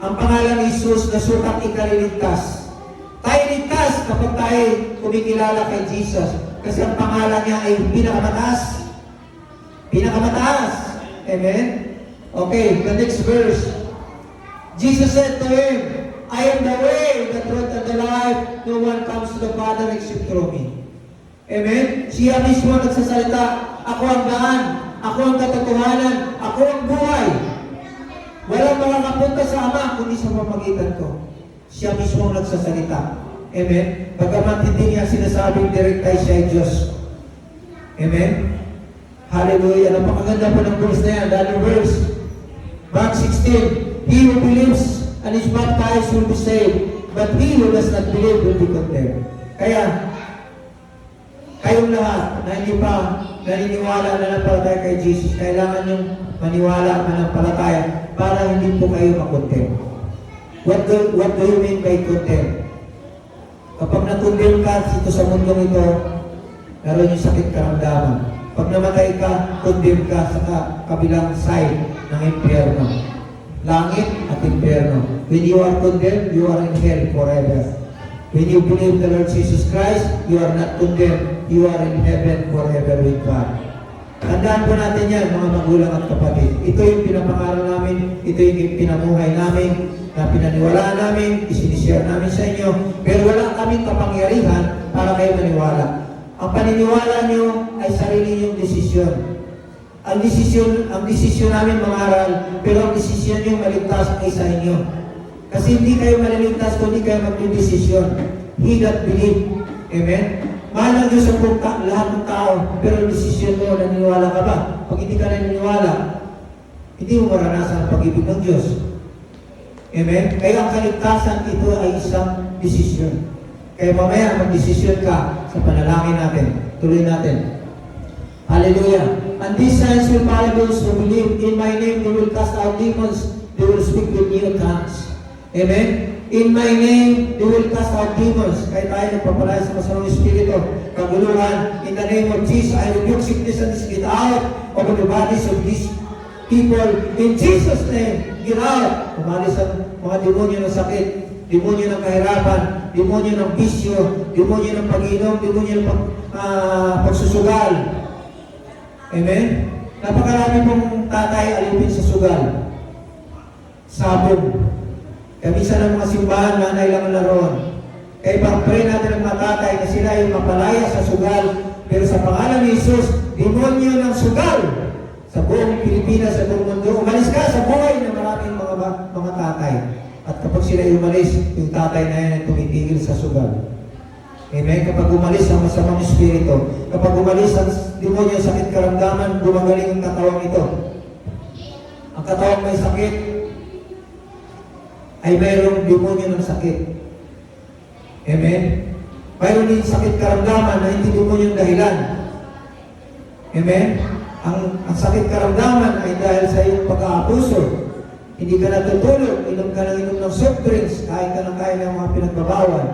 Ang pangalan ni Jesus na sukat ikaliligtas. Tayo ligtas kapag tayo kumikilala kay Jesus. Kasi ang pangalan niya ay pinakamataas. Pinakamataas. Amen? Okay, the next verse. Jesus said to him, I am the way, the truth, and the life. No one comes to the Father except through me. Amen? Siya mismo nagsasalita, ako ang daan, ako ang katotohanan, ako ang buhay. Walang makakapunta sa Ama kundi sa pamamagitan ko. Siya mismo ang nagsasalita. Amen? Bagamat hindi niya sinasabing direkta siya ay Diyos. Amen? Hallelujah. Napakaganda po ng verse na yan. That verse. Mark 16. He who believes and is baptized will be saved, but he who does not believe will be condemned. Kaya, kayong lahat na hindi pa naniniwala na napalataya kay Jesus, kailangan niyong maniwala na napalataya para hindi po kayo makondemn. What do you mean by condemn? Kapag nakondemn ka dito sa mundong ito, naroon yung sakit karamdaman. Pag namatay ka, condemn ka sa kabilang side ng impyerno. Langit at impyerno. When you are condemned, you are in hell forever. When you believe the Lord Jesus Christ, you are not condemned. You are in heaven forever with God. Tandaan po natin yan, mga magulang at kapatid. Ito yung pinapangaral namin, ito yung pinamuhay namin, na pinaniwalaan namin, isinishare namin sa inyo, pero wala kaming kapangyarihan para kayo maniwala. Ang paniniwala nyo ay sarili nyong desisyon. Ang desisyon namin mangaral, pero ang desisyon nyo maligtas ay sa inyo. Kasi hindi kayo maliligtas kung hindi kayo magdidesisyon. He that believe. Amen? Mahal ang Diyos ang lahat ng tao, pero ang desisyon mo, naniniwala ka ba? Pag hindi ka naniniwala, hindi mo maranasan ang pag-ibig ng Diyos. Amen? Kaya ang kaligtasan, ito ay isang desisyon. Kaya mamaya, mag-desisyon ka sa panalangin natin. Tuloy natin. Hallelujah. And these signs will follow those who believe. In my name, they will cast out demons. They will speak with new tongues. Amen? In my name, they will cast out demons. Kaya tayo nagpapalaya sa masamang espiritu, kaguluhan. In the name of Jesus, I rebuke sickness and get out of the bodies of these people. In Jesus' name, get out. Umalis ang mga demonyo ng sakit, demonyo ng kahirapan, demonyo ng bisyo, demonyo ng pag-inom, demonyo ng pagsusugal. Amen? Napakarami pong tatay alipin sa sugal. Sabon. Kamisa ng mga simbahan, nanay lang laron. Kaya pag-pray natin ang mga tatay na sila yung mapalaya sa sugal. Pero sa pangalan ni Jesus, demonyo ng sugal sa buong Pilipinas, sa buong mundo. Umalis ka sa buhay ng maraming mga tatay. At kapag sila umalis, yung tatay na yan ay tumitigil sa sugal. Amen? Kapag umalis ang masamang espiritu, kapag umalis ang demonyo ng sakit karamdaman, gumagaling ang katawang ito. Ang katawang may sakit, ay mayroong demonyo ng sakit. Amen? Mayroon din sakit karamdaman na hindi demonyo yung dahilan. Amen? Ang sakit karamdaman ay dahil sa iyong pag-aabuso. Hindi ka natutulog, inom ka ng soft drinks, kain ka ng kain ng mga pinagbabawal,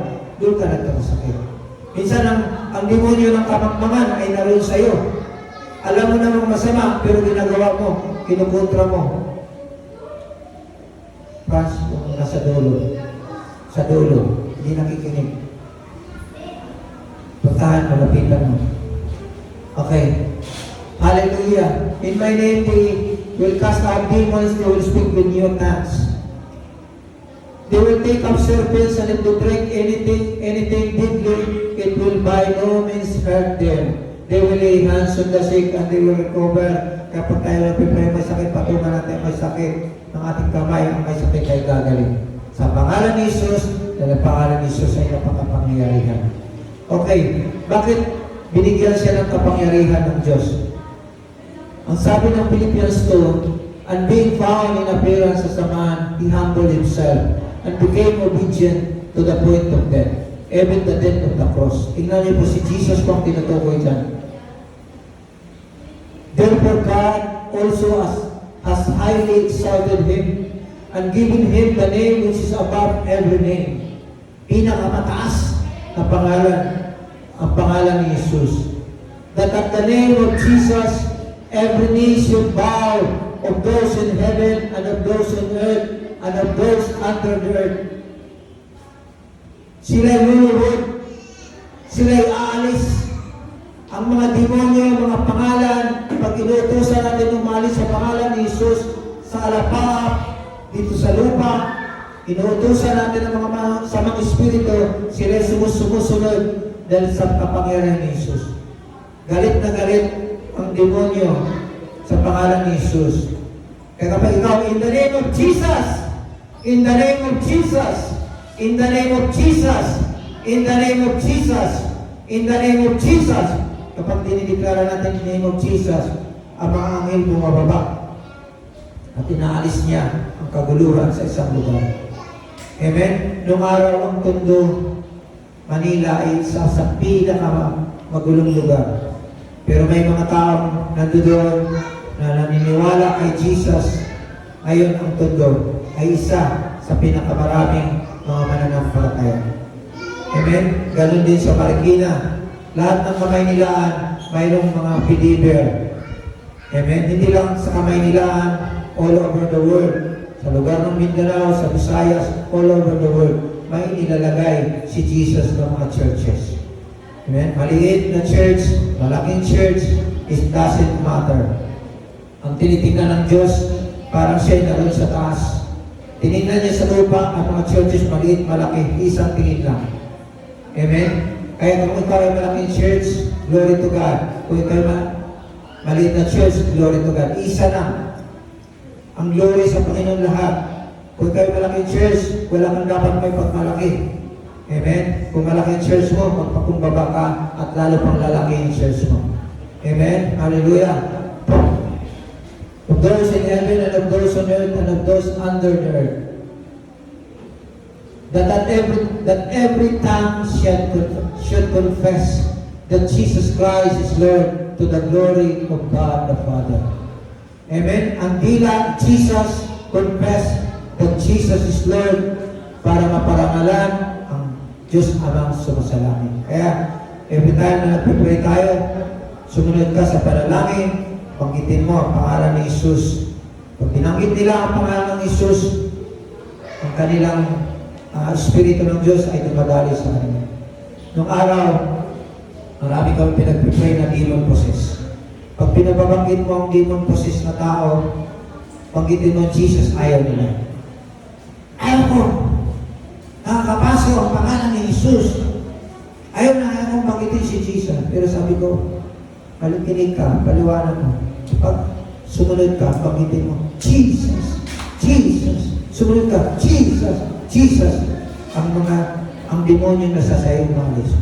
doon ka nagkakasakit. Minsan ang demonyo ng kamangmangan ay naroon sa iyo. Alam mo namang masama, pero ginagawa mo, kinukontra mo. Franz, kung nasa sa dulo. Sa dulo. Hindi nakikinig. Puntahan, malapitan mo. Okay. Hallelujah. In my name, they will cast out demons, they will speak with new tongues. They will take up serpents, and if they drink anything deadly, it will by no means hurt them. They will lay hands on the sick and they will recover. Kapag tayo nagpipray may sakit, patungan natin may sakit ng ating kamay, ang may sakit ay gagaling. Sa pangalan ni Jesus, dahil ang pangalan ni Jesus ay napakapangyarihan. Okay, bakit binigyan siya ng kapangyarihan ng Diyos? Ang sabi ng Philippians 2, and being found in appearance as a man, he humbled himself and became obedient to the point of death, even the death of the cross. Tingnan niyo po si Jesus kung tinutukoy dyan. Therefore God also has highly exalted him and given him the name which is above every name. Pinakamataas na pangalan, ang pangalan ni Jesus. That at the name of Jesus, every knee should bow, of those in heaven and of those on earth and of those under the earth. Sila'y luluhod, sila'y aalis. Ang mga demonyo, mga pangalan, pag inuutosan natin umalis sa pangalan ni Jesus sa alapaap, dito sa lupa, inuutosan natin ang mga samang espiritu, sila'y sumusunod dahil sa kapangyarihan ni Jesus. Galit na galit ang demonyo sa pangalan ni Jesus. Kaya kapag ikaw, in the name of Jesus, in the name of Jesus, in the name of Jesus, in the name of Jesus, in the name of Jesus, kapag dinideklara natin in the name of Jesus, ang mga anghel bumababa at inaalis niya ang kaguluhan sa isang lugar. Amen? Noong araw ang Tondo, Manila ay isa sa magulong lugar. Pero may mga taong nandoon na naniniwala kay Jesus. Ngayon ang Tondo ay isa sa pinakamaraming mga mananampalataya. Amen? Ganon din sa Marikina. Lahat ng Kamaynilaan, mayroong mga believer. Amen? Hindi lang sa Kamaynilaan, all over the world. Sa lugar ng Mindanao, sa Visayas, all over the world, may nilalagay si Jesus ng mga churches. Amen? Maliit na church, malaking church, it doesn't matter. Ang tinitingnan ng Diyos, parang siya naroon sa taas. Tinignan niya sa lupa, ang mga churches, maliit, malaki, isang tingin lang. Amen? Kaya kung ikaw ay malaking church, glory to God. Kung ikaw ay maliit na church, glory to God. Isa na. Ang glory sa Panginoon lahat. Kung ikaw ay malaking church, wala kang dapat may pagmalaki. Amen? Kung malaki ang church mo, magpakumbaba ka at lalo pang lalaki ang church mo. Amen? Hallelujah. Of those in heaven and of those on earth and of those under the earth. That every tongue should confess that Jesus Christ is Lord to the glory of God the Father. Amen? Ang dila, Jesus confess that Jesus is Lord para maparangalan ang Diyos Amang sumasalangit. Kaya, every time na nagpipray tayo, sumunod ka sa panalangin, panggitin mo ang pangalan ni Jesus. Pag binanggit nila ang pangalan ng Jesus, ang kanilang Espiritu ng Diyos ay dumadali sa kanila. Noong araw, marami kami pinagpipray na demon possess. Pag pinababanggit mo ang demon possess na tao, panggitin mo Jesus, ayaw nila. Ayaw ko! Nakakapaso ang pangalan ni Jesus. Ayaw kong banggitin si Jesus. Pero sabi ko, palikinig ka, paliwanag mo. Pag sumunod ka, banggitin mo, Jesus! Jesus! Sumunod ka, Jesus! Jesus, ang demonyo na sa sayo umalis.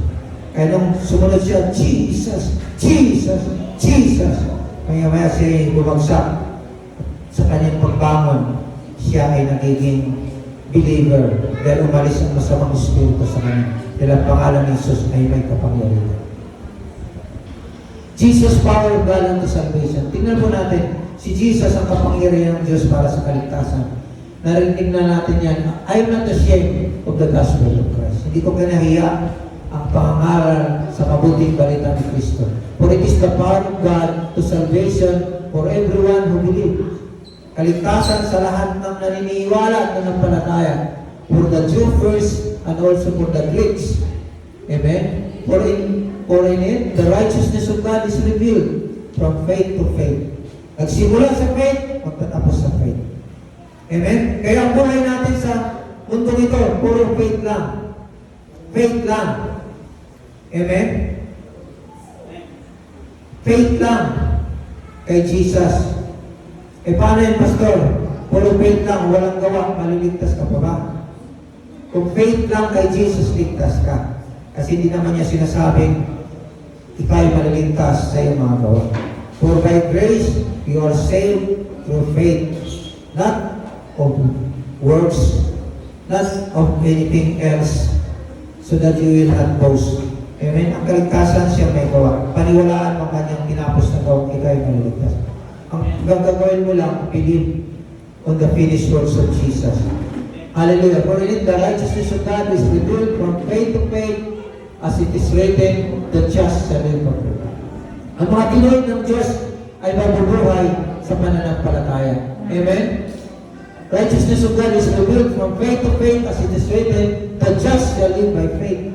Kaya nung sumunod siya, Jesus, Jesus, Jesus. Maya siya bumagsak sa kanyang pagbangon. Siya ay nagiging believer dahil umalis ang masamang espiritu sa kanya. Dahil ang pangalan ni Jesus ay may kapangyarihan. Jesus, power of God unto salvation. Tingnan po natin, si Jesus ang kapangyarihan ng Diyos para sa kaligtasan. Narinig na natin yan. I am not ashamed of the gospel of Christ. Hindi ko kinahiya ang pangaral sa mabuting balita ni Kristo. For it is the power of God to salvation for everyone who believes. Kaligtasan sa lahat ng naniniwala at nanampalataya. for the Jew first and also for the Greeks. Amen? For in it, the righteousness of God is revealed from faith to faith. Nagsimula sa faith, magtatapos sa faith. Amen? Kaya ang buhay natin sa mundo ito, puro faith lang. Faith lang. Amen? Faith lang kay Jesus. Paano yun, Pastor? Puro faith lang, walang gawa, maliligtas ka pa ba? Kung faith lang kay Jesus, ligtas ka. Kasi hindi naman niya sinasabing ikaw ay maliligtas sa iyong mga gawa. For by grace, you are saved through faith, not of works, not of anything else, so that you will not boast. Amen? Ang kaligtasan siya may gawa. Paniwalaan mo kanyang tinapos na gawang ikaw ay maliligtas. Ang gagawin mo lang, believe on the finished works of Jesus. Hallelujah. For in it, the righteousness of God is revealed from faith to faith, as it is written, the just shall live by faith. Ang mga tinuod ng Diyos ay mabubuhay sa pananampalataya. Amen? Righteousness of God is revealed from faith to faith, as it is written, the just shall live by faith.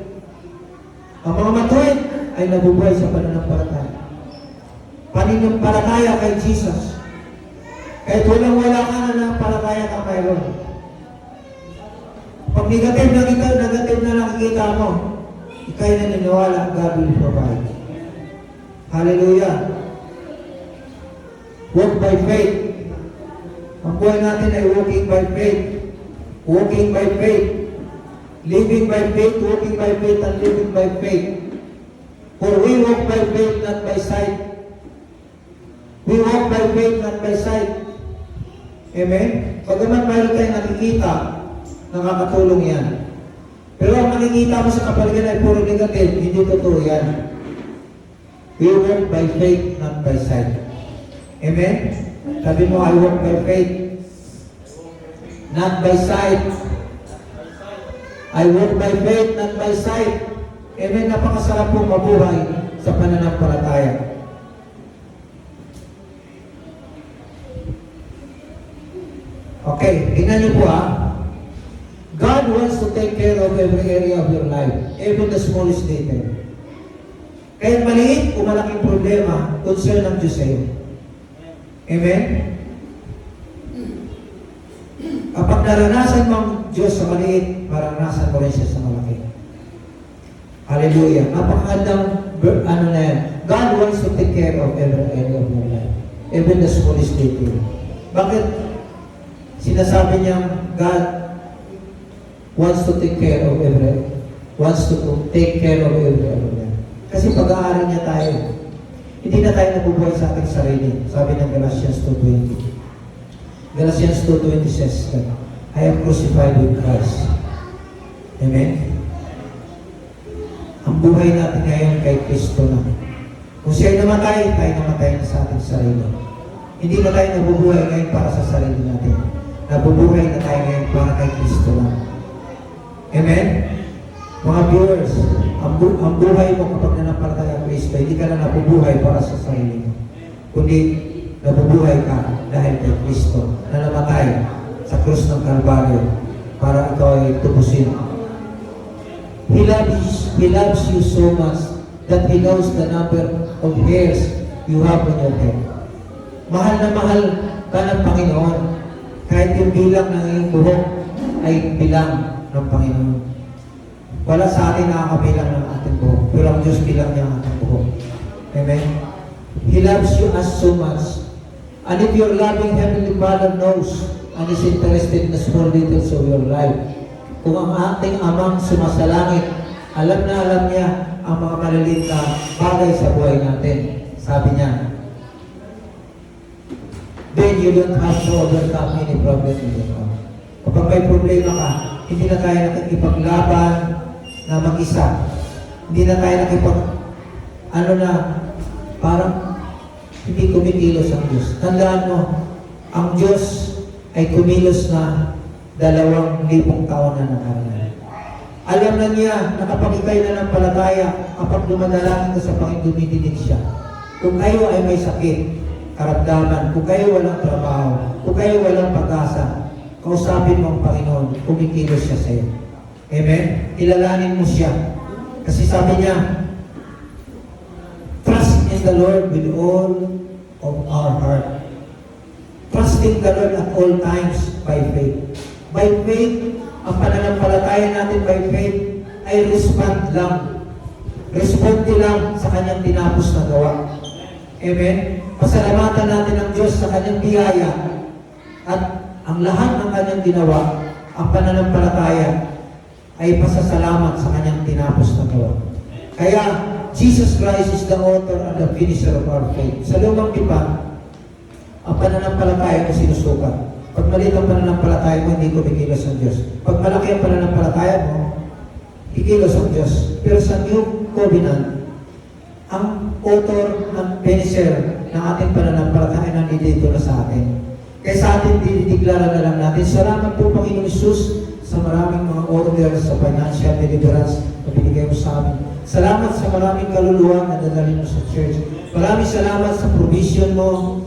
Ang mga matuwid ay nabubuhay sa pananampalataya. Pananampalataya kay Jesus. Kahit walang-wala ka na nampalataya ka kay Lord. Pag negative na nakikita mo, ikay na niniwala, God will provide. Hallelujah. Walk by faith. Ang buhay natin ay walking by faith. Walking by faith. Living by faith, walking by faith, and living by faith. For we walk by faith, not by sight. We walk by faith, not by sight. Amen? Pagaman mayroon tayong nakikita, nakakatulong yan. Pero ang nakikita mo sa kapaligiran ay puro negative, hindi totoo yan. We walk by faith, not by sight. Amen? Sabi mo, I walk by faith, not by sight. I walk by faith, not by sight. Amen? Napakasarap pong mabuhay sa pananampalataya. Okay, tingnan niyo po God wants to take care of every area of your life, even the smallest detail. Kahit maliit o malaking problema, concern ng Diyos sa iyo. Amen? Kapag naranasan mo ang Diyos sa maliit, maranasan mo rin siya sa malaki. Hallelujah. Napakagandang na yan. God wants to take care of every area of your life, even the smallest detail. Bakit sinasabi niya God wants to take care of every area? Kasi pag-aari niya tayo. Hindi na tayo nabubuhay sa ating sarili. Sabi ng Galatians 2:20. Galatians 2:20 says that, I am crucified with Christ. Amen? Ang buhay natin ngayon kay Kristo na. Kung siya'y namatay, tayo namatay na sa ating sarili. Hindi na tayo nabubuhay ngayon para sa sarili natin. Nabubuhay na tayo ngayon para kay Kristo lang. Amen? Mga viewers, ang buhay mo kapag nanampalataya kay Kristo, hindi ka na nabubuhay para sa sarili mo. Kundi nabubuhay ka dahil kay Kristo na namatay sa krus ng Kalbaryo para ikaw ay tubusin. He loves you so much that He knows the number of hairs you have on your head. Mahal na mahal ka ng Panginoon. Kahit yung bilang ng iyong buhok ay bilang ng Panginoon. Wala sa atin nakakabilang ng ating buhok, pero ang Diyos bilang niya ang ating buhok. Amen? He loves you as so much. And if your loving Heavenly Father knows and is interested in the small details of your life, kung ang ating amang sumasalangit, alam niya ang mga maliliit na bagay sa buhay natin. Sabi niya, then you don't have to overcome any problem in your life. Kapag may problema ka, hindi na tayo nakikipaglaban na mag-isa. Hindi na tayo parang hindi kumikilos ang Diyos. Tandaan mo, ang Diyos ay kumilos na 2,000 taon na nakaraan. Alam na niya na kapag ikay na ng palataya, kapag dumadalangin ka sa Panginoon, dumidinig siya. Kung kayo ay may sakit, karamdaman, kung kayo walang trabaho, kung kayo walang pag-asa, kausapin mo ang Panginoon, kumikilos siya sa'yo. Amen? Kilalanin mo siya. Kasi sabi niya, trust in the Lord with all of our heart. Trusting the Lord at all times by faith. By faith, ang pananampalataya natin by faith ay respond lang. Responde lang sa kanyang tinapos na gawa. Amen? Pasalamatan natin ang Diyos sa kanyang biyaya at ang lahat ng kanyang ginawa, ang pananampalataya ay pasasalamat sa kanyang tinapos na gawa. Kaya, Jesus Christ is the author and the finisher of our faith. Sa lumang tipan, ang pananampalataya ko sinusukat. Pag maliit ang pananampalataya mo, hindi ko kikilos ang Diyos. Pag malaki ang pananampalataya mo, kikilos ang Diyos. Pero sa New Covenant, ang author and finisher ng ating pananampalataya nandito na sa atin. Kaya sa atin, dinideklara na lang natin, salamat po Panginoon Isus sa maraming mga orders sa financial deliverance na binigay mo sa amin. Salamat sa maraming kaluluwa na dadalhin mo sa church. Maraming salamat sa provision mo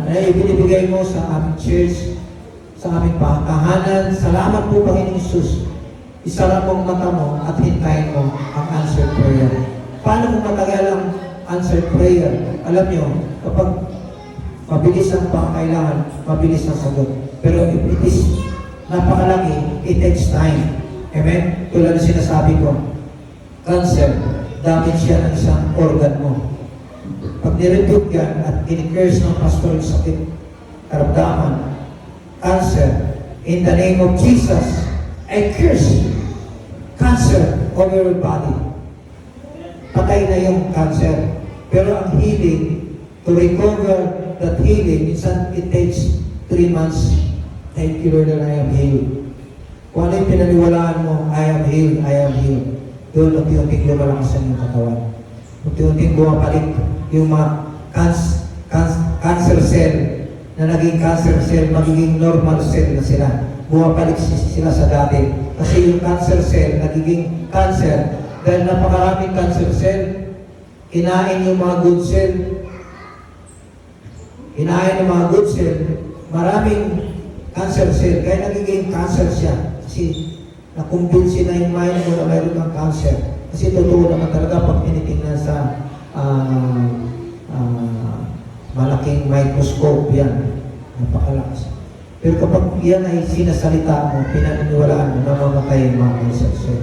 na ibinibigay mo sa aming church, sa aming pangkahanan. Salamat po Panginoon Isus. Isara mong mata mo at hintayin mo ang answered prayer. Paano kung matagal ang answered prayer? Alam nyo, kapag mabilis ang pangkailangan, mabilis ang sagot. Pero if it is napakalaki, it takes time. Amen? Tulad na sinasabi ko, cancer, damage yan ang isang organ mo. Pag nirebuke yan at in-curse ng pastor yung sakit, karamdaman, cancer, in the name of Jesus, I curse cancer over your body. Patay na yung cancer. Pero ang healing, to recover that healing, minsan it takes 3 months. Thank you Lord that I am healed. Kung ano yung pinaniwalaan mo, I am healed, I am healed. Doon unti-unting lumalakas ang iyong katawan. Unti-unting bumabalik yung mga cancer cell na naging cancer cell, magiging normal cell na sila. Bumabalik sila sa dati. Kasi yung cancer cell, nagiging cancer. Dahil napakaraming cancer cell, kinain yung mga good cell. Kinain yung mga good cell, maraming cancer cell. Kaya nagiging cancer siya. Kasi nakumbinsi na yung mind mo na mayroon kang cancer. Kasi totoo naman talaga pag tinitingnan sa malaking microscope yan. Napakalakas. Pero kapag yan ay sinasalita mo, pinaniniwalaan mo, namamatay yung mga cancer cell.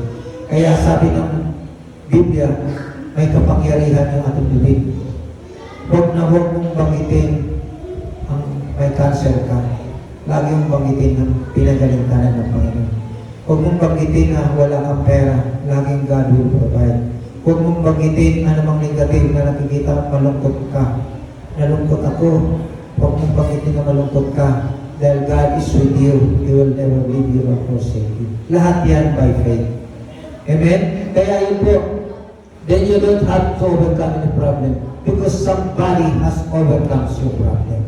Kaya sabi ng Biblia, may kapangyarihan yung ating bibig. Huwag na huwag mong banggitin ang may cancer ka. Lagi mong banggitin ang pinagalintanan ng Panginoon. Huwag mong banggitin na wala kang pera. Laging God will provide. Huwag mong banggitin anumang negative na nakikita at malungkot ka. Nalungkot ako. Huwag mong banggitin na malungkot ka. Dahil God is with you. He will never leave you or forsake you. Lahat yan by faith. Amen? Kaya yun po, then you don't have to overcome any problem because somebody has overcome your problem.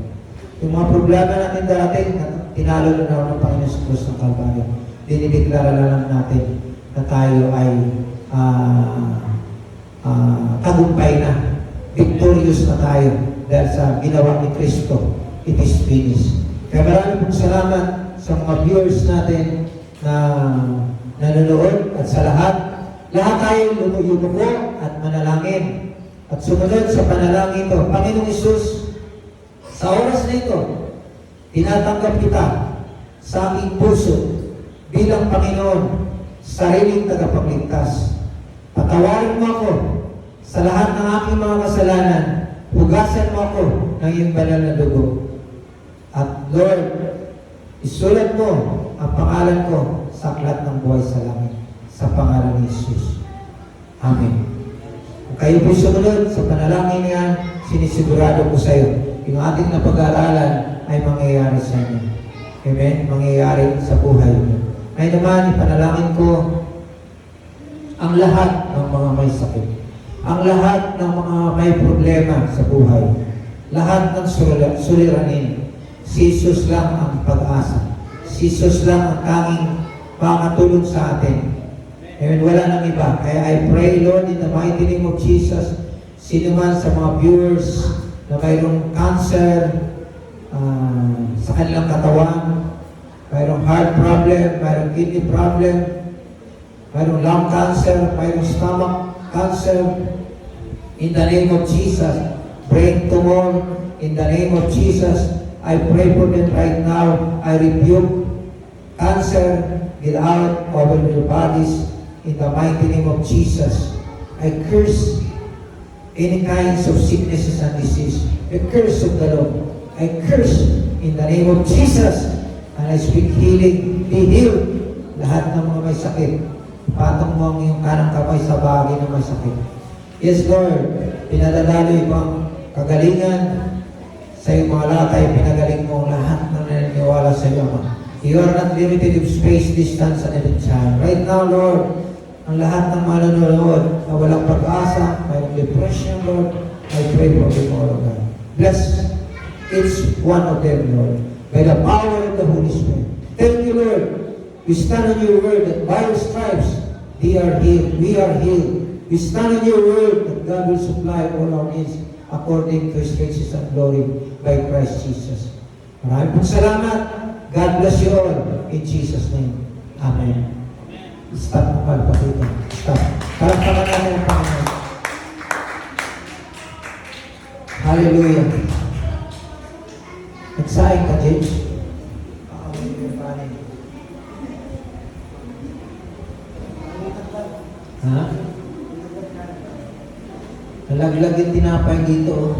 Yung mga problema natin dati, tinalo na naman ng Panginoon sa krus ng Kalbaryo. Dinideklara na lang natin na tayo ay tagumpay na. Victorious na tayo dahil sa ginawa ni Kristo. It is finished. Kaya marami pong salamat sa mga viewers natin na nanonood at sa lahat tayo lumuko at manalangin. At sumunod sa panalangin ito, Panginoong Isus, sa oras na ito, tinatanggap kita sa aking puso bilang Panginoon, sariling tagapagligtas. Patawarin mo ako sa lahat ng aking mga kasalanan. Hugasan mo ako ng iyong banal na dugo. At Lord, isulat mo ang pangalan ko sa aklat ng buhay sa langit. Sa pangalan ni Jesus. Amen. Kung kayo po sumunod sa panalangin niya, sinisigurado ko sa iyo, yung ating napag-aaralan ay mangyayari sa inyo. Amen? Mangyayari sa buhay niyo. Ngayon naman, ipanalangin ko ang lahat ng mga may sakit. Ang lahat ng mga may problema sa buhay. Lahat ng suliranin. Si Jesus lang ang pag-asa. Si Jesus lang ang tanging makatulong sa atin. Amen. Wala nang iba. Kaya I pray, Lord, in the mighty name of Jesus, sino man sa mga viewers na mayroong cancer, sa kanilang katawan, mayroong heart problem, mayroong kidney problem, mayroong lung cancer, mayroong stomach cancer. In the name of Jesus, brain tumor, in the name of Jesus, I pray for them right now. I rebuke cancer, get out over their bodies in the mighty name of Jesus. I curse any kinds of sicknesses and disease. The curse of the Lord. I curse in the name of Jesus. And I speak healing. Be healed. Lahat ng mga may sakit. Patong mo ang iyong kanang kamay sa bagay na may sakit. Yes, Lord. Pinadadaloy mo ang kagalingan sa iyong mga latay. Pinagaling mo ang lahat ng naniniwala sa iyo, Ama. You are not limited in space, distance, and even time. Right now, Lord, ang lahat ng mga nanonood na walang pag-asa, mayroong depression, Lord, I pray for them all, God. Bless each one of them, Lord, by the power of the Holy Spirit. Thank you, Lord. We stand on your word that by your stripes, they are healed. We are healed. We stand on your word that God will supply all our needs according to His riches and glory by Christ Jesus. Maraming pong salamat. God bless you all. In Jesus' name. Amen. Stop mo palpakita. Stop. Palakpakan natin ang Panginoon. Hallelujah. Nagsaing ka, James? Ha? Nalaglag yung tinapay dito. Oh.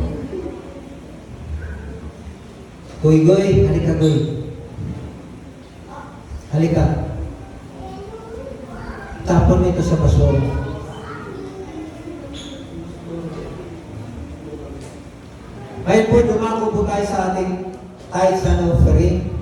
Goy-goy, halika goy. Halika. Tapon mo ito sa basura. Ngayon po, dumako po tayo sa ating tithes and offering.